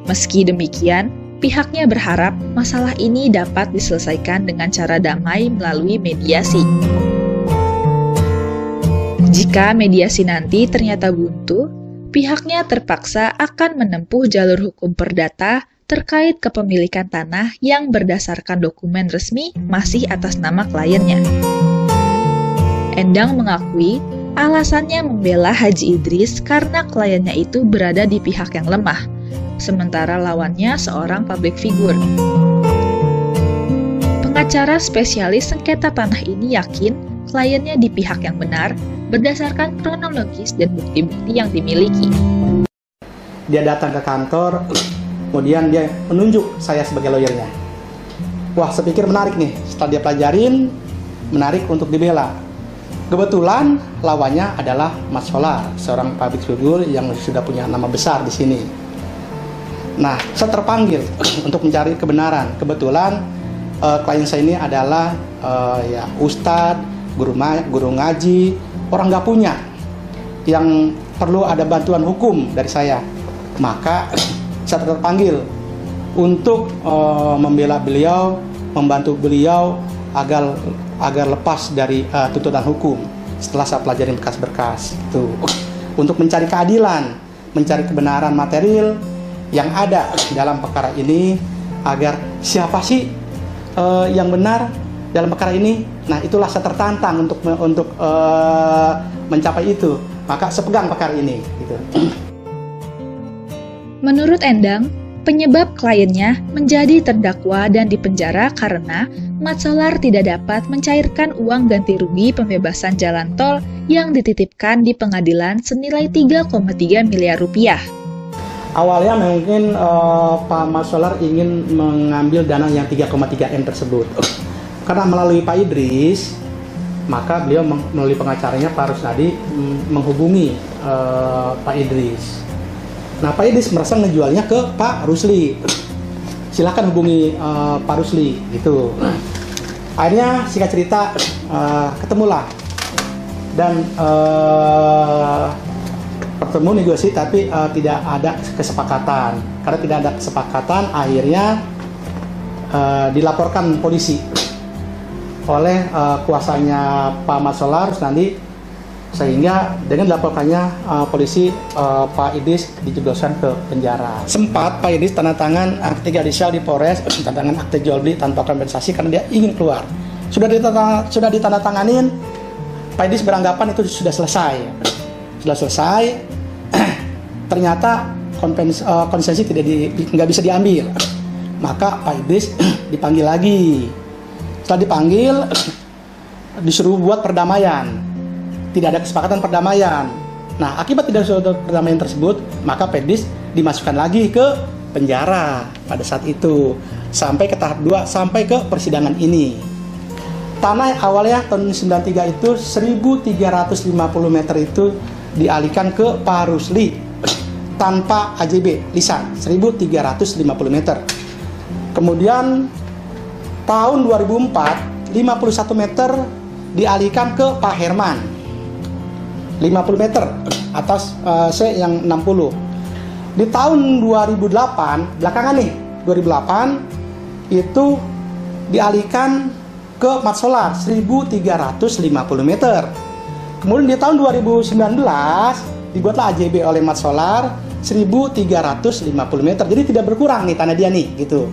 Meski demikian, pihaknya berharap masalah ini dapat diselesaikan dengan cara damai melalui mediasi. Jika mediasi nanti ternyata buntu, pihaknya terpaksa akan menempuh jalur hukum perdata terkait kepemilikan tanah yang berdasarkan dokumen resmi masih atas nama kliennya. Endang mengakui alasannya membela Haji Idris karena kliennya itu berada di pihak yang lemah, sementara lawannya seorang public figure. Pengacara spesialis sengketa tanah ini yakin kliennya di pihak yang benar berdasarkan kronologis dan bukti-bukti yang dimiliki. Dia datang ke kantor, kemudian dia menunjuk saya sebagai lawyernya. Wah, saya pikir menarik nih. Setelah dia pelajarin, menarik untuk dibela. Kebetulan lawannya adalah Mat Solar, seorang public figure yang sudah punya nama besar di sini. Nah, saya terpanggil untuk mencari kebenaran. Kebetulan klien saya ini adalah ustadz, guru ngaji, orang nggak punya, yang perlu ada bantuan hukum dari saya. Maka saya terpanggil untuk membela beliau, membantu beliau agar lepas dari tuntutan hukum setelah saya pelajari berkas-berkas itu, untuk mencari keadilan, mencari kebenaran material yang ada dalam perkara ini agar siapa sih yang benar dalam perkara ini. Nah, itulah saya tertantang untuk mencapai itu. Maka saya pegang perkara ini gitu. Menurut Endang, penyebab kliennya menjadi terdakwa dan dipenjara karena Mat Solar tidak dapat mencairkan uang ganti rugi pembebasan jalan tol yang dititipkan di pengadilan senilai 3,3 miliar rupiah. Awalnya mungkin Pak Mat Solar ingin mengambil dana yang 3,3 M tersebut. Karena melalui Pak Idris, maka beliau melalui pengacaranya Pak Rusnadi menghubungi Pak Idris. Nah, Pak Idris merasa ngejualnya ke Pak Rusli. Silakan hubungi Pak Rusli gitu. Akhirnya singkat cerita ketemulah dan bertemu negosiasi, tapi tidak ada kesepakatan. Karena tidak ada kesepakatan, akhirnya dilaporkan polisi oleh kuasanya Pak Mat Solar nanti, sehingga dengan dilaporkannya polisi, Pak Idris dijebloskan ke penjara. Sempat Pak Idris tanda tangan akte judicial di Polres, tanda tangan akte jual beli tanpa kompensasi karena dia ingin keluar. Sudah ditandatanganin, Pak Idris beranggapan itu sudah selesai. Ternyata kompensasi nggak bisa diambil. Maka Pak Idris dipanggil lagi. Setelah dipanggil, disuruh buat perdamaian. Tidak ada kesepakatan perdamaian. Nah, akibat tidak ada perdamaian tersebut, maka Pak Idris dimasukkan lagi ke penjara pada saat itu sampai ke tahap 2, sampai ke persidangan ini. Tanah awalnya tahun 93 itu 1.350 meter itu dialihkan ke Pak Rusli tanpa AJB lisan 1.350 meter. Kemudian tahun 2004 51 meter dialihkan ke Pak Herman 50 meter atas C yang 60. Di tahun 2008 belakangan nih 2008 itu dialihkan ke Mat Solar 1.350 meter. Kemudian di tahun 2019 dibuatlah AJB oleh Mat Solar 1.350 meter. Jadi tidak berkurang nih tanah dia nih gitu.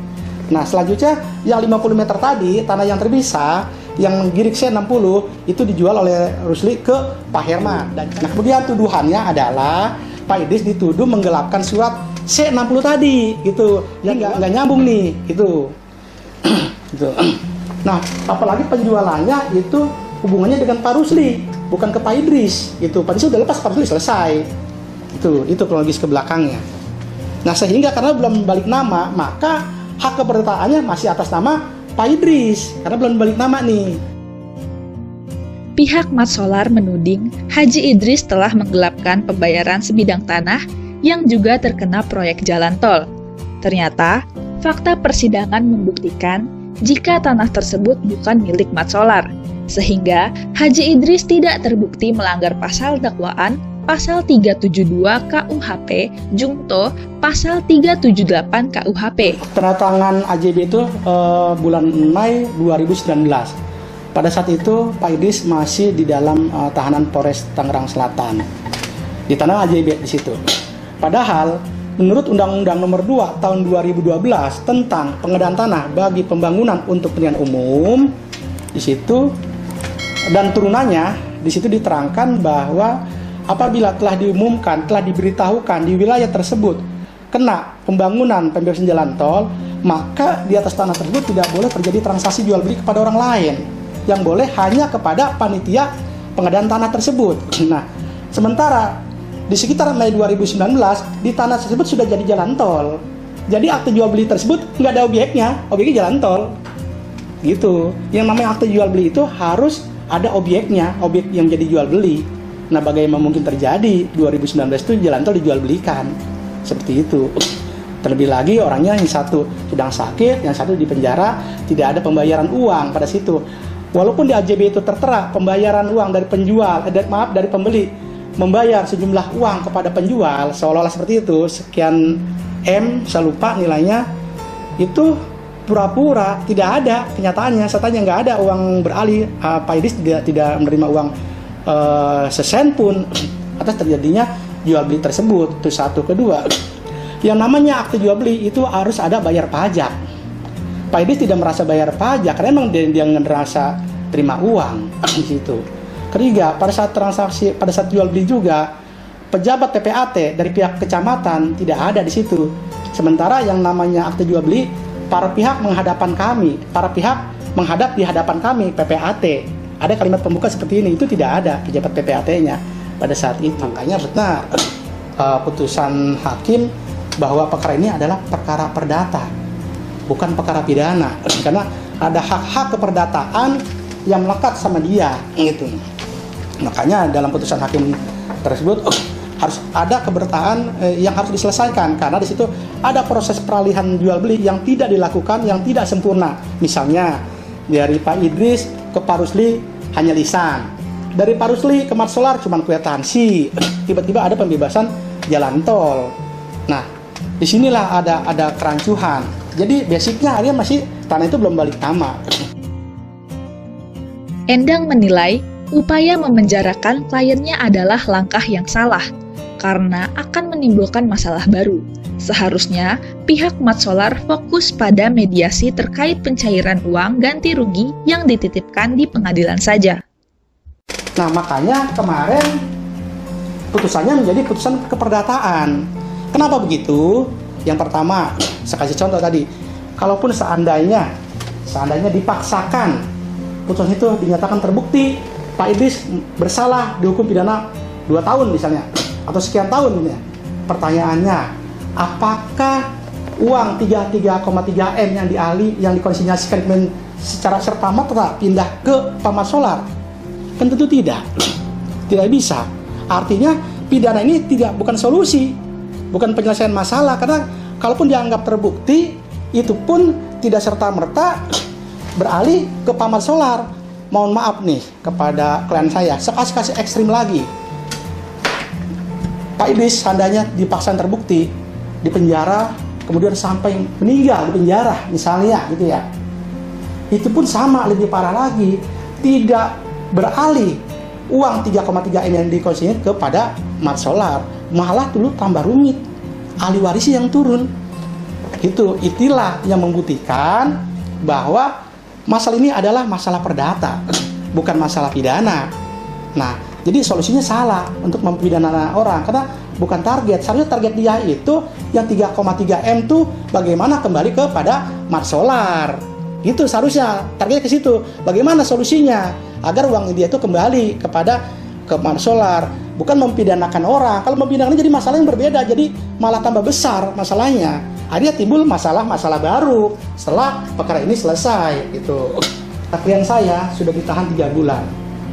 Nah, selanjutnya yang 50 meter tadi tanah yang terpisah yang girik C60 itu dijual oleh Rusli ke Pak Herman. Dan nah, kemudian tuduhannya adalah Pak Idris dituduh menggelapkan surat C60 tadi gitu. Yang nggak nyambung nih gitu. Gitu. Nah, apalagi penjualannya itu hubungannya dengan Pak Rusli, bukan ke Pak Idris gitu. Pak Idris udah lepas, Pak Rusli selesai. Itu kronologis ke belakangnya. Nah, sehingga karena belum balik nama, maka hak keperdataannya masih atas nama Pak Idris karena belum balik nama nih. Pihak Mat Solar menuding Haji Idris telah menggelapkan pembayaran sebidang tanah yang juga terkena proyek jalan tol. Ternyata, fakta persidangan membuktikan jika tanah tersebut bukan milik Mat Solar, sehingga Haji Idris tidak terbukti melanggar pasal dakwaan pasal 372 KUHP jungto pasal 378 KUHP. Tanda AJB itu bulan Mei 2019. Pada saat itu Pak Idris masih di dalam tahanan Polres Tangerang Selatan. Di tanah AJB di situ. Padahal menurut Undang-Undang Nomor 2 Tahun 2012 tentang pengadaan tanah bagi pembangunan untuk kepentingan umum, di situ dan turunannya di situ diterangkan bahwa apabila telah diumumkan, telah diberitahukan di wilayah tersebut kena pembangunan pembebasan jalan tol, maka di atas tanah tersebut tidak boleh terjadi transaksi jual beli kepada orang lain. Yang boleh hanya kepada panitia pengadaan tanah tersebut. Nah, sementara di sekitar Mei 2019 di tanah tersebut sudah jadi jalan tol. Jadi akte jual beli tersebut nggak ada obyeknya jalan tol. Gitu. Yang namanya akte jual beli itu harus ada obyeknya, obyek yang jadi jual beli. Nah, bagaimana mungkin terjadi 2019 itu jalan tol dijual belikan seperti itu. Terlebih lagi orangnya yang satu sedang sakit, yang satu di penjara, tidak ada pembayaran uang pada situ. Walaupun di AJB itu tertera pembayaran uang dari penjual, dari pembeli membayar sejumlah uang kepada penjual, seolah-olah seperti itu, sekian M, saya lupa nilainya, itu pura-pura tidak ada kenyataannya, sertanya nggak ada uang beralih. Pak Idris tidak menerima uang sesen pun atas terjadinya jual beli tersebut. Itu satu. Kedua, Yang namanya akte jual beli itu harus ada bayar pajak. Pak Idris tidak merasa bayar pajak karena memang dia ngerasa terima uang di situ. Ketiga, pada saat transaksi, pada saat jual beli juga, pejabat PPAT dari pihak kecamatan tidak ada di situ. Sementara yang namanya akte jual beli, para pihak menghadap di hadapan kami PPAT. Ada kalimat pembuka seperti ini, itu tidak ada pejabat PPAT-nya pada saat itu. Makanya benar putusan hakim bahwa perkara ini adalah perkara perdata, bukan perkara pidana, karena ada hak-hak keperdataan yang melekat sama dia gitu. Makanya dalam putusan hakim tersebut harus ada keberdataan yang harus diselesaikan, karena di situ ada proses peralihan jual beli yang tidak dilakukan, yang tidak sempurna. Misalnya dari Pak Idris ke Pak Rusli hanya lisan, dari Pak Rusli ke Mat Solar cuma kwitansi, tiba-tiba ada pembebasan jalan tol. Nah, disinilah ada kerancuhan. Jadi basicnya dia masih tanah itu belum balik nama. Endang menilai upaya memenjarakan kliennya adalah langkah yang salah karena akan menimbulkan masalah baru. Seharusnya pihak Mat Solar fokus pada mediasi terkait pencairan uang ganti rugi yang dititipkan di pengadilan saja. Nah, makanya kemarin putusannya menjadi putusan keperdataan. Kenapa begitu? Yang pertama, saya kasih contoh tadi, kalaupun seandainya dipaksakan, putusan itu dinyatakan terbukti, Pak Idris bersalah dihukum pidana 2 tahun misalnya, atau sekian tahun ya. Pertanyaannya, apakah uang 3,3 M yang dikonsinyasikan secara serta-merta pindah ke Pak Mat Solar? Kan tentu tidak bisa. Artinya pidana ini bukan solusi, bukan penyelesaian masalah, karena kalaupun dianggap terbukti, itu pun tidak serta-merta beralih ke Pak Mat Solar. Mohon maaf nih kepada klien saya, sekasih ekstrim lagi. Pak Idris seandainya dipaksa terbukti, di penjara, kemudian sampai meninggal di penjara misalnya gitu ya. Itu pun sama, lebih parah lagi, tidak beralih uang 3,3 M yang dikonsinyasi kepada Mat Solar, malah dulu tambah rumit, ahli warisnya yang turun. Itulah yang membuktikan bahwa masalah ini adalah masalah perdata, bukan masalah pidana. Nah, jadi solusinya salah untuk mempidana orang, karena bukan target. Seharusnya target dia itu yang 3,3 M tuh bagaimana kembali kepada Mat Solar. Itu seharusnya targetnya ke situ. Bagaimana solusinya agar uang dia itu kembali ke Mat Solar, bukan mempidanakan orang. Kalau mempidanakan jadi masalah yang berbeda, jadi malah tambah besar masalahnya. Akhirnya timbul masalah-masalah baru setelah perkara ini selesai gitu. Klien saya sudah ditahan 3 bulan,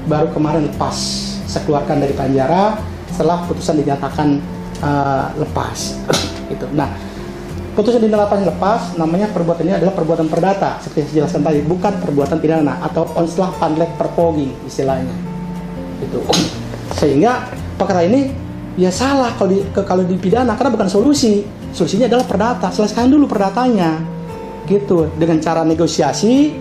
baru kemarin lepas. Saya keluarkan dari penjara setelah putusan dinyatakan lepas gitu. Nah, putusan dinyatakan lepas, namanya perbuatan ini adalah perbuatan perdata seperti yang saya jelaskan tadi, bukan perbuatan pidana atau istilah panlek perpogi istilahnya gitu. Sehingga perkara ini ya salah kalau dipidana, karena bukan solusinya adalah perdata. Selesaikan dulu perdatanya gitu, dengan cara negosiasi,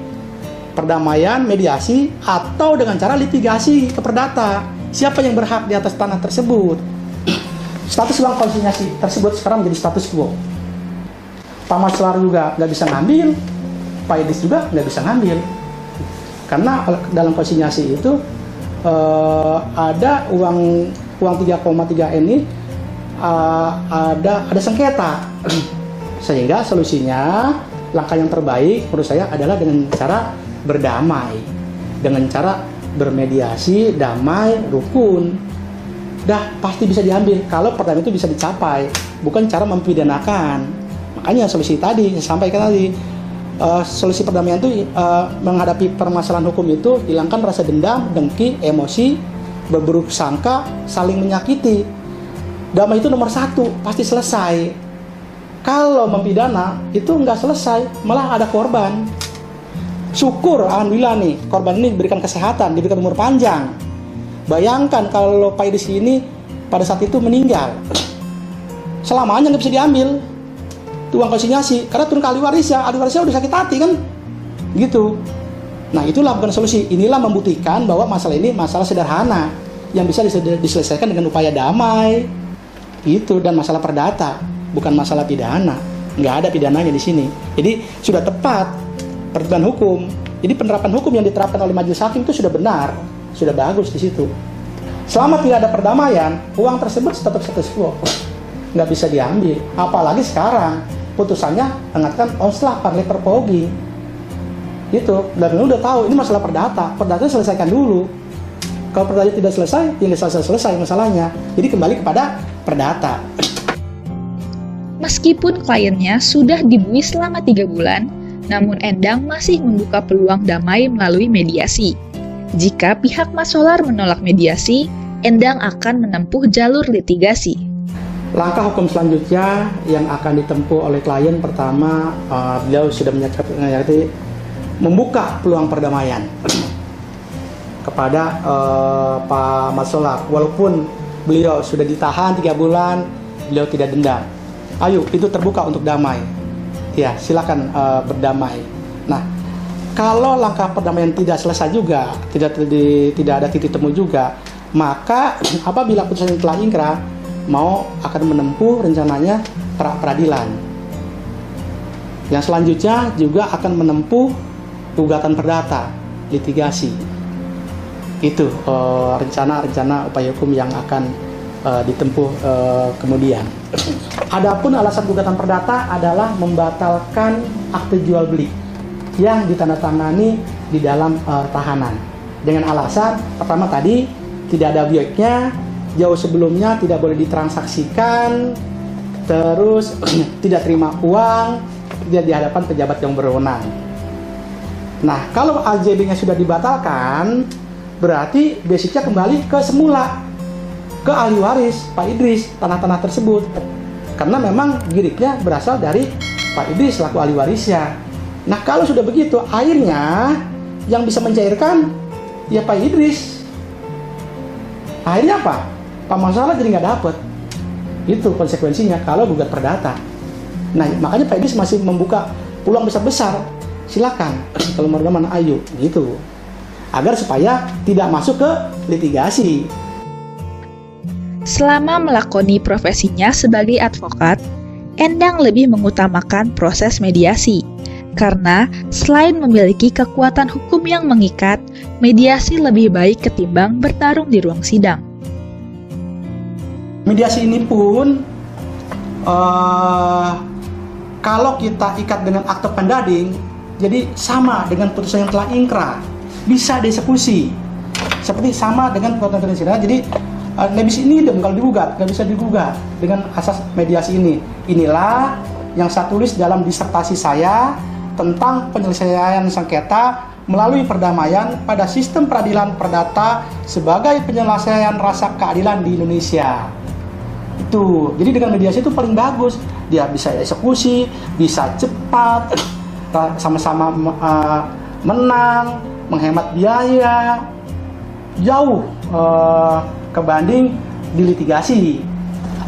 perdamaian, mediasi, atau dengan cara litigasi ke perdata. Siapa yang berhak di atas tanah tersebut? Status uang konsinyasi tersebut sekarang menjadi status quo. Pak Mat Solar juga nggak bisa ngambil, Pak Idris juga nggak bisa ngambil, karena dalam konsinyasi itu ada uang 3,3 ini ada sengketa. Sehingga solusinya, langkah yang terbaik menurut saya adalah dengan cara berdamai, dengan cara bermediasi, damai, rukun. Dah pasti bisa diambil kalau pertanyaan itu bisa dicapai, bukan cara mempidanakan. Makanya solusi tadi saya sampaikan tadi, solusi perdamaian itu menghadapi permasalahan hukum itu hilangkan rasa dendam, dengki, emosi, berburuk sangka, saling menyakiti. Damai itu nomor 1, pasti selesai. Kalau mempidana itu nggak selesai, malah ada korban. Syukur, alhamdulillah nih, korban ini diberikan kesehatan, diberikan umur panjang. Bayangkan kalau Pak Idris ini pada saat itu meninggal, selamanya nggak bisa diambil uang konsinyasi, karena turun ke ahli warisnya udah sakit hati kan, gitu. Nah, itulah bukan solusi. Inilah membuktikan bahwa masalah ini masalah sederhana yang bisa diselesaikan dengan upaya damai, gitu, dan masalah perdata. bukan masalah pidana, nggak ada pidananya di sini. Jadi sudah tepat peraturan hukum. Jadi penerapan hukum yang diterapkan oleh majelis hakim itu sudah benar, sudah bagus di situ. Selama tidak ada perdamaian, uang tersebut tetap status quo, nggak bisa diambil. Apalagi sekarang putusannya mengatakan onslah parle perpogi. Itu, dan lu udah tahu ini masalah perdata selesaikan dulu. Kalau perdata tidak selesai, ya selesai masalahnya. Jadi kembali kepada perdata. Meskipun kliennya sudah dibuai selama 3 bulan, namun Endang masih membuka peluang damai melalui mediasi. Jika pihak Mas Solar menolak mediasi, Endang akan menempuh jalur litigasi. Langkah hukum selanjutnya yang akan ditempuh oleh klien, pertama, beliau sudah menyatakan membuka peluang perdamaian kepada Pak Mas Solar. Walaupun beliau sudah ditahan 3 bulan, beliau tidak dendam. Ayo, itu terbuka untuk damai. Ya, silakan berdamai. Nah, kalau langkah perdamaian tidak selesai juga, tidak ada titik temu juga, maka apabila putusan telah ingkrah, mau akan menempuh rencananya pra peradilan. Yang selanjutnya juga akan menempuh gugatan perdata, litigasi. Itu rencana upaya hukum yang akan ditempuh kemudian. Adapun alasan gugatan perdata adalah membatalkan akte jual beli yang ditandatangani di dalam tahanan dengan alasan pertama tadi tidak ada objeknya, jauh sebelumnya tidak boleh ditransaksikan, terus tidak terima uang di hadapan pejabat yang berwenang. Nah, kalau AJB-nya sudah dibatalkan, berarti basicnya kembali ke semula, ke ahli waris Pak Idris tanah-tanah tersebut, karena memang giriknya berasal dari Pak Idris selaku ahli warisnya. Nah, kalau sudah begitu, akhirnya yang bisa mencairkan ya Pak Idris. Akhirnya apa? Pak Mas Solar jadi nggak dapet. Itu konsekuensinya kalau gugat perdata. Nah, makanya Pak Idris masih membuka peluang besar-besar. Silakan kalau mereka ayo gitu, agar supaya tidak masuk ke litigasi. Selama melakoni profesinya sebagai advokat, Endang lebih mengutamakan proses mediasi. Karena selain memiliki kekuatan hukum yang mengikat, mediasi lebih baik ketimbang bertarung di ruang sidang. Mediasi ini pun kalau kita ikat dengan akte pendading, jadi sama dengan putusan yang telah ingkrah, bisa dieksekusi. Seperti sama dengan putusan sidang. Jadi nebis ini kalau digugat, nggak bisa digugat dengan asas mediasi ini. Inilah yang saya tulis dalam disertasi saya tentang penyelesaian sengketa melalui perdamaian pada sistem peradilan perdata sebagai penyelesaian rasa keadilan di Indonesia. Itu, jadi dengan mediasi itu paling bagus. Dia bisa eksekusi, bisa cepat, sama-sama menang, menghemat biaya, jauh kebanding di litigasi.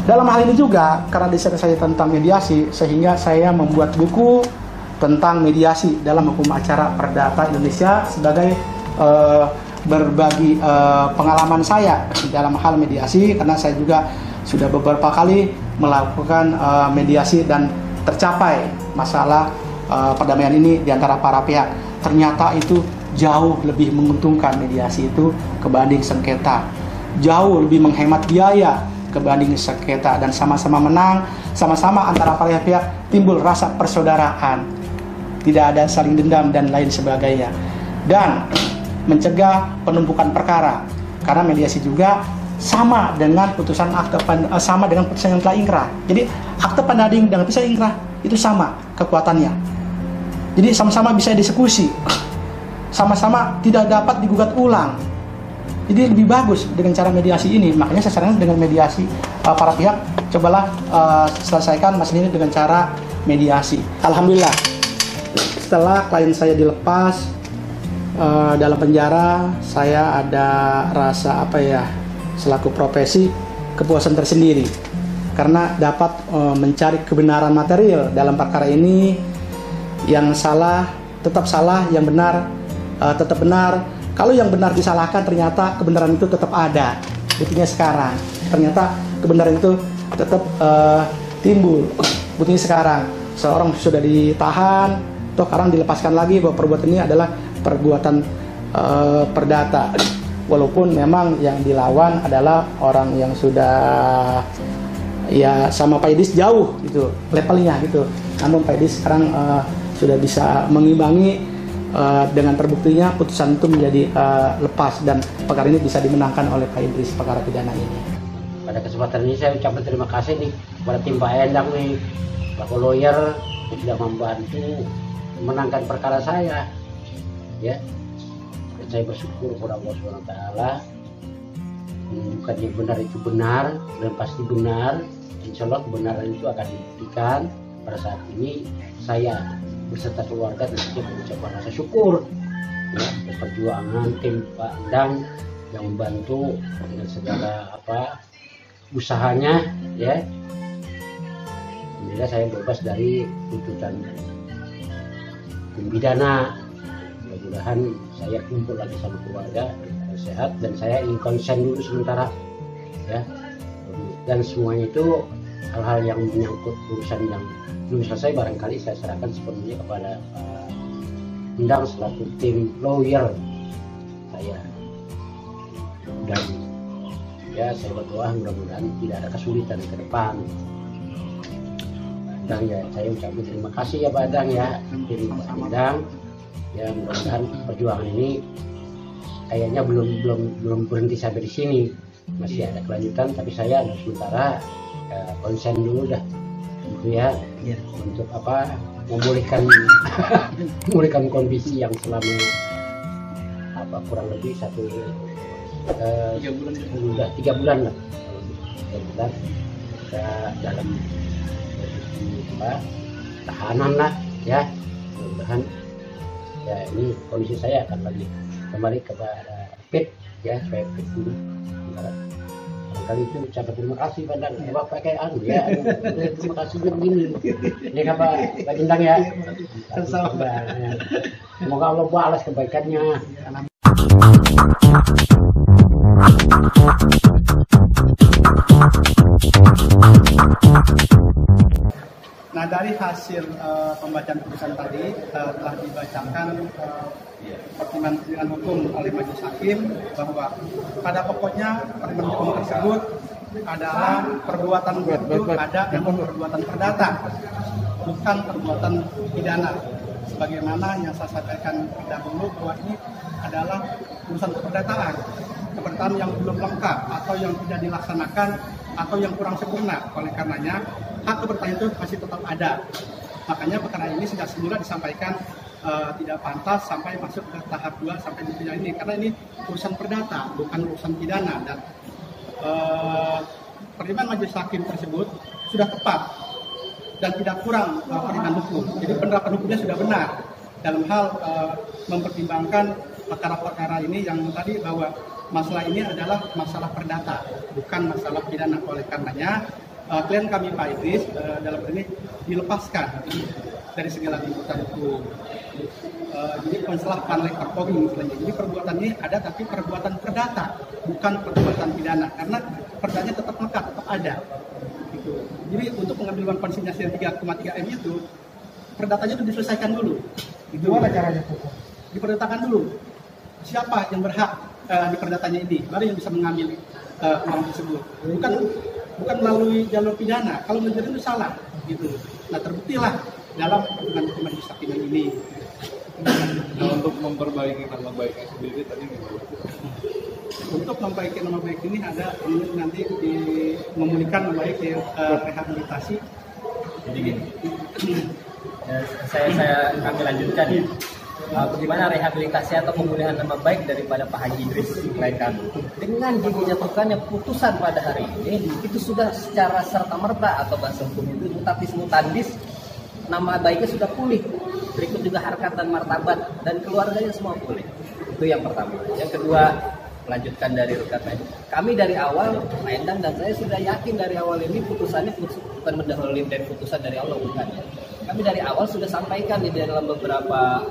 Dalam hal ini juga, karena disertasi saya tentang mediasi, sehingga saya membuat buku tentang mediasi dalam hukum acara perdata Indonesia sebagai berbagi pengalaman saya dalam hal mediasi, karena saya juga sudah beberapa kali melakukan mediasi dan tercapai masalah perdamaian ini di antara para pihak. Ternyata itu jauh lebih menguntungkan mediasi itu kebanding sengketa, jauh lebih menghemat biaya kebanding sengketa, dan sama-sama menang, sama-sama antara para pihak timbul rasa persaudaraan, tidak ada saling dendam dan lain sebagainya, dan mencegah penumpukan perkara, karena mediasi juga sama dengan putusan sama dengan putusan yang telah ingkrah. Jadi akte pendading dengan putusan ingkrah itu sama kekuatannya. Jadi sama-sama bisa dieksekusi, sama-sama tidak dapat digugat ulang. Jadi lebih bagus dengan cara mediasi ini. Makanya saya sarankan dengan mediasi para pihak, cobalah selesaikan masalah ini dengan cara mediasi. Alhamdulillah, setelah klien saya dilepas dalam penjara, saya ada rasa selaku profesi kepuasan tersendiri, karena dapat mencari kebenaran material dalam perkara ini. Yang salah tetap salah, yang benar tetap benar. Kalau yang benar disalahkan, ternyata kebenaran itu tetap ada. Buktinya sekarang, ternyata kebenaran itu tetap timbul. Buktinya sekarang seorang sudah ditahan, toh sekarang dilepaskan lagi bahwa perbuatan ini adalah perbuatan perdata. Walaupun memang yang dilawan adalah orang yang sudah ya sama Pak Idris jauh gitu levelnya gitu. Namun Pak Idris sekarang sudah bisa mengimbangi dengan terbuktinya putusan itu menjadi lepas dan perkara ini bisa dimenangkan oleh Pak Idris perkara pidana ini. Pada kesempatan ini saya ucapkan terima kasih nih kepada tim Pak Endang nih, Pak lawyer yang sudah membantu memenangkan perkara saya. Ya, dan saya bersyukur kepada Allah SWT. Menunjukkan yang benar itu benar dan pasti benar. Insya Allah kebenaran itu akan dibuktikan. Pada saat ini saya beserta keluarga tentunya mengucapkan rasa syukur ya, perjuangan tim Pak Endang yang membantu dengan segala usahanya ya. Alhamdulillah saya bebas dari tuntutan hukum pidana. Mudah-mudahan saya kumpul lagi sama keluarga sehat dan saya ingin konsen dulu sementara ya. Dan semuanya itu hal-hal yang menyangkut urusan yang belum selesai barangkali saya serahkan sepenuhnya kepada Endang selaku tim lawyer saya. Dan ya saya berdoa mudah-mudahan tidak ada kesulitan ke depan. Dan ya saya ucapkan terima kasih ya Pak Endang ya, tim Pak Endang. Ya mudah-mudahan perjuangan ini kayaknya belum berhenti sampai di sini, masih ada kelanjutan. Tapi saya sementara konsen dulu dah, gitu ya, untuk memulihkan memulihkan kondisi yang selama kurang lebih 3 bulan lah, kita dalam tahanan lah ya. Mudah-mudahan ya ini kondisi saya akan lagi kembali kepada fit ya, supaya fit dulu. Kali itu ucapkan terima kasih pada Bapak pakai ya. Terima kasih begini. Ini Pak Endang ya. Semoga Allah balas kebaikannya. Nah, dari hasil pembacaan putusan tadi telah dibacakan pertimbangan hukum oleh majelis hakim bahwa pada pokoknya pertimbangan hukum tersebut adalah perbuatan itu ada namun perbuatan perdata, bukan perbuatan pidana. Sebagaimana yang saya sampaikan dahulu bahwa ini adalah urusan keperdataan yang belum lengkap atau yang tidak dilaksanakan atau yang kurang sempurna. Oleh karenanya hak keperdataan itu masih tetap ada. Makanya perkara ini sejak semula disampaikan tidak pantas sampai masuk ke tahap 2 sampai di pidana ini, karena ini urusan perdata bukan urusan pidana. Dan pertimbangan majelis hakim tersebut sudah tepat dan tidak kurang pertimbangan hukum. Jadi penerapan hukumnya sudah benar dalam hal mempertimbangkan perkara-perkara ini yang tadi bahwa masalah ini adalah masalah perdata bukan masalah pidana. Oleh karenanya klien kami Pak Idris dalam ini dilepaskan dari segala tuntutan hukum. Jadi masalah panlek terpoging misalnya. Jadi perbuatan ini ada tapi perbuatan perdata bukan perbuatan pidana, karena perdatanya tetap lekat, tetap ada. Gitu. Jadi untuk pengambilan konsinyasi yang 3,3 M itu perdatanya itu diselesaikan dulu. Itu Gimana caranya tuh? Diperdatakan dulu. Siapa yang berhak di perdatanya ini, baru yang bisa mengambil uang tersebut. Bukan melalui jalur pidana. Kalau menjadi itu salah, gitu. Nah terbuktilah dalam pertimbangan hukum majelis hakim ini. Nah, untuk memperbaiki nama baiknya sendiri tadi gimana? Untuk memperbaiki nama baik ini ada nanti memulihkan nama baik di rehabilitasi. Jadi gini, saya kami lanjutkan ya. Bagaimana rehabilitasi atau pemulihan nama baik daripada Pak Haji Idris klien kami dengan dijatuhkannya putusan pada hari ini, itu sudah secara serta-merta atau bahasa hukum itu mutatis mutandis, nama baiknya sudah pulih. Berikut juga harkat dan martabat dan keluarganya semua pulih. Itu yang pertama. Yang kedua, melanjutkan dari rekan lain. Kami dari awal, Pak Endang dan saya sudah yakin dari awal ini putusannya bukan mendahului dari putusan dari Allah, bukan. Kami dari awal sudah sampaikan di dalam beberapa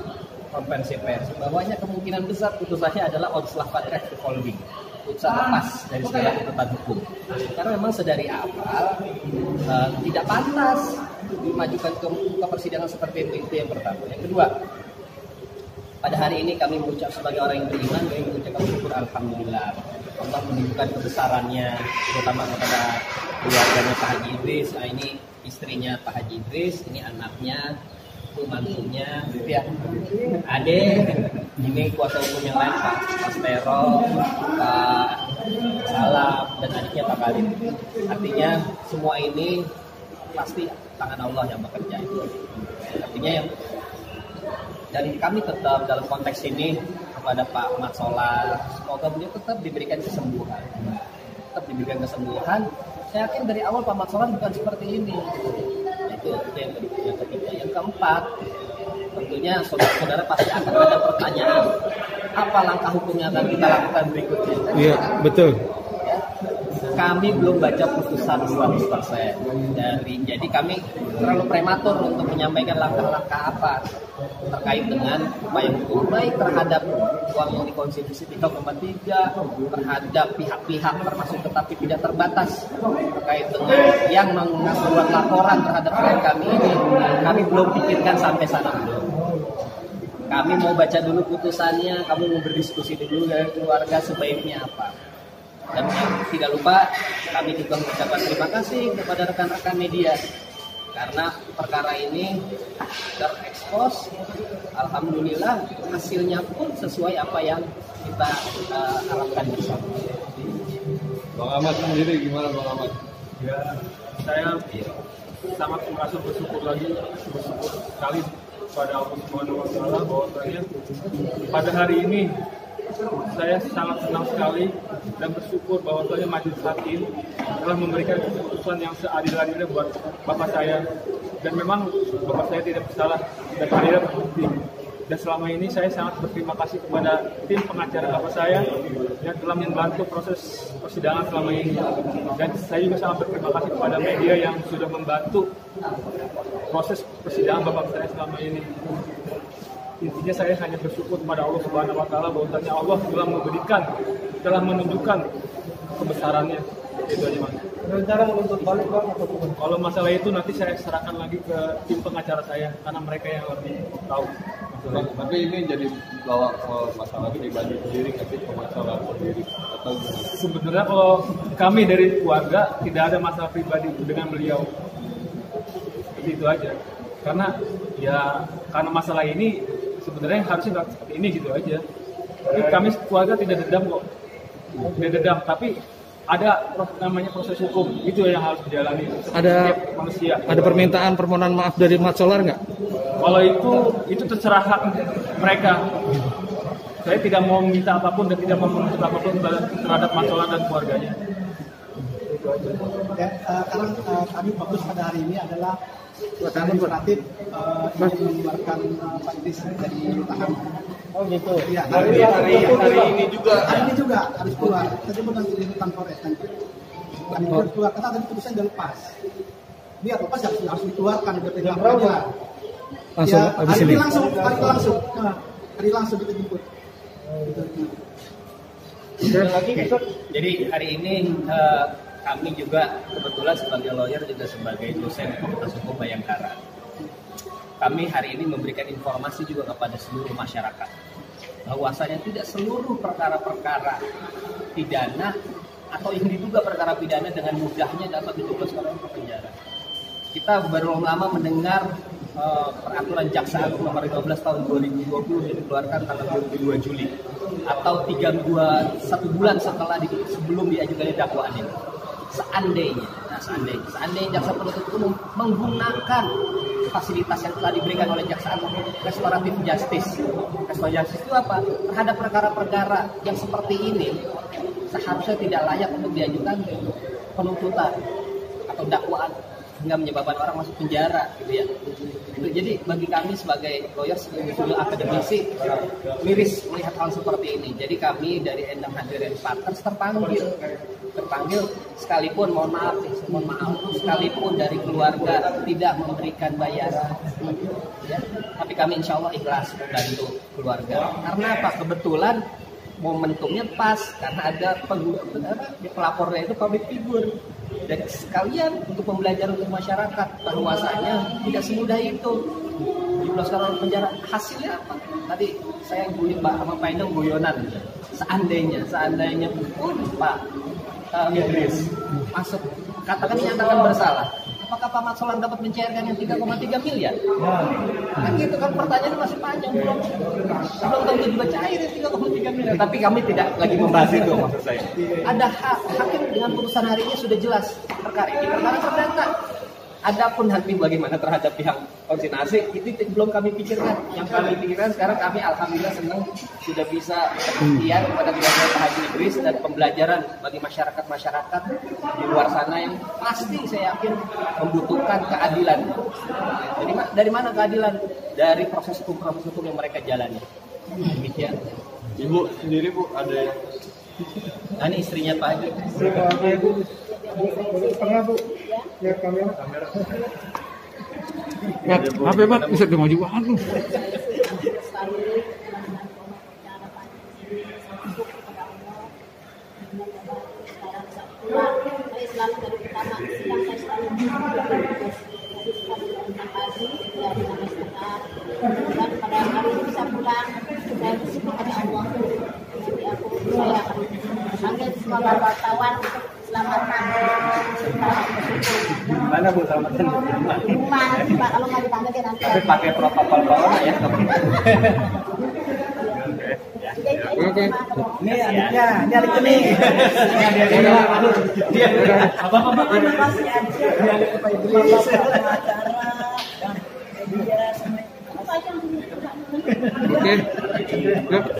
konferensi pers bahwanya kemungkinan besar putusannya adalah odds fatrek holding. keputusan lepas dari segala tuntutan hukum. Karena memang sedari awal tidak pantas dimajukan ke persidangan seperti itu yang pertama. Yang kedua, pada hari ini kami mengucap sebagai orang yang beriman, kami mengucapkan syukur alhamdulillah. Allah menunjukkan kebesarannya, terutama kepada keluarganya Pak Haji Idris. Nah, ini istrinya Pak Haji Idris, ini anaknya, itu mantunya, gitu ya. Ade, ini kuasa hukum yang lain Pak Pastero, Pak Salam, dan adiknya Pak Khalid. Artinya semua ini pasti tangan Allah yang bekerja. Artinya yang dan kami tetap dalam konteks ini kepada Pak Mat Solar, semoga beliau tetap diberikan kesembuhan. Tetap diberikan kesembuhan. Saya yakin dari awal Pak Mat Solar bukan seperti ini. Itu yang ketiga. Yang keempat, tentunya saudara-saudara pasti akan ada pertanyaan. Apa langkah hukum yang akan kita lakukan berikutnya? Iya, betul. Ya, kami belum baca putusan 100%. Jadi kami terlalu prematur untuk menyampaikan langkah-langkah apa terkait dengan upaya hukum baik terhadap uang yang dikonstitusi 3,3 terhadap pihak-pihak termasuk tetapi tidak terbatas terkait dengan yang membuat laporan terhadap klien kami ini. Kami belum pikirkan sampai sana belum. Kami mau baca dulu putusannya, kami mau berdiskusi dulu dengan keluarga sebaiknya apa. Dan tidak lupa kami juga mengucapkan terima kasih kepada rekan-rekan media karena perkara ini terekspos. Alhamdulillah hasilnya pun sesuai apa yang kita harapkan bersama. Bang Ahmad sendiri gimana Bang Ahmad? Ya, saya sangat merasa bersyukur sekali pada Allah Subhanahu wa taala bahwasanya pada hari ini saya sangat senang sekali dan bersyukur bahwasanya majelis hakim telah memberikan keputusan yang seadil-adilnya buat bapak saya, dan memang bapak saya tidak bersalah dan tidak terbukti. Dan selama ini saya sangat berterima kasih kepada tim pengacara bapak saya yang telah membantu proses persidangan selama ini, dan saya juga sangat berterima kasih kepada media yang sudah membantu proses persidangan bapak saya selama ini. Intinya saya hanya bersyukur kepada Allah Subhanahu wa taala bahwasanya Allah telah menunjukkan kebesarannya. Itu aja Mas. Rencana menuntut balik Bang atau bukan? Kalau masalah itu nanti saya serahkan lagi ke tim pengacara saya karena mereka yang lebih tahu. Tapi ini jadi bawa ke masalah pribadi sendiri, kasih ke masalah sendiri atau gimana? Sebenarnya kalau kami dari keluarga tidak ada masalah pribadi dengan beliau. Itu aja. Karena masalah ini sebenarnya harusnya nggak seperti ini gitu aja. Tapi kami keluarga tidak dendam kok. Tidak dendam, tapi ada namanya proses hukum, itu yang harus dijalani Ada manusia. Ada permohonan maaf dari Mat Solar nggak? Kalau itu terserah hak mereka. Saya tidak mau minta apapun dan tidak mau menuntut apapun terhadap Mat Solar dan keluarganya. Itu aja. Ya, sekarang kami fokus pada hari ini adalah administratif yang mengeluarkan Pak Idris dari tahanan. Oh gitu. Ya, Hari ini juga harus keluar. Tadi bukan di rutan Polres kan. Kami keluar karena tadi putusan sudah lepas. Dia lepas harus dikeluarkan ke pihak pengadilan. Langsung habis ini. Hari langsung kita jemput. Jadi hari ini kami juga kebetulan sebagai lawyer juga sebagai dosen Fakultas Hukum Bayangkara. Kami hari ini memberikan informasi juga kepada seluruh masyarakat bahwasanya tidak seluruh perkara-perkara pidana atau yang diduga perkara pidana dengan mudahnya dapat dijebloskan ke penjara. Kita baru lama mendengar peraturan Jaksa Agung nomor 15 tahun 2020 yang dikeluarkan tanggal 22 Juli atau 1 bulan sebelum diajukannya dakwaan ini. Seandainya jaksa penuntut umum menggunakan fasilitas yang telah diberikan oleh jaksa agung, restoratif justice. Restoratif justice itu apa? Terhadap perkara-perkara yang seperti ini seharusnya tidak layak untuk diajukan penuntutan atau dakwaan hingga menyebabkan orang masuk penjara, gitu ya. Jadi bagi kami sebagai lawyer, sebagai akademisi, miris melihat hal seperti ini. Jadi kami dari Endang Hadirin Partners terpanggil sekalipun mohon maaf sekalipun dari keluarga tidak memberikan bayaran, ya. Tapi kami insya Allah ikhlas membantu keluarga. Karena apa? Kebetulan momentumnya pas karena ada pelapornya itu public figure, dan sekalian untuk pembelajaran untuk masyarakat bahwasanya tidak semudah itu 17 tahun penjara. Hasilnya apa? Tadi saya sama Pak Endang guyonan, seandainya pun Pak Idris masuk katakan dinyatakan bersalah, apakah Pak Mat Solar dapat mencairkan yang 3,3 miliar? Kan gitu kan, pertanyaannya masih panjang, belum tentu juga cair yang 3,3 miliar. Tapi kami tidak lagi membahas itu, maksud saya. Ada hakim dengan putusan hari ini sudah jelas perkara ini perkara perdata. Adapun nanti bagaimana terhadap pihak konsignasi itu belum kami pikirkan. Yang kami pikirkan sekarang, kami alhamdulillah senang sudah bisa perhatian kepada keluarga Pak Haji Idris dan pembelajaran bagi masyarakat di luar sana yang pasti saya yakin membutuhkan keadilan. Jadi dari mana keadilan? Dari proses hukum yang mereka jalani. Demikian. Ibu sendiri Bu ada yang ini istrinya Pak Haji. Pernah Bu, lihat kamera. Apa ya Pak? Bisa dimajukan lu. Selalu dari pertama sidang saya selalu pagi ya dan pada hari ini bisa pulang, saya bersyukur kepada Allah. Jadi saya akan panggil semua wartawan untuk selamatkan. Gimana Bu selamatkan? Rumah nanti Pak, kalau nggak dipanggil dia nanti. Tapi pakai protokol corona ya. Oke. Ini adiknya, ini adiknya nih. Dia apa? Terima kasih aja. Pak Idris. Oke.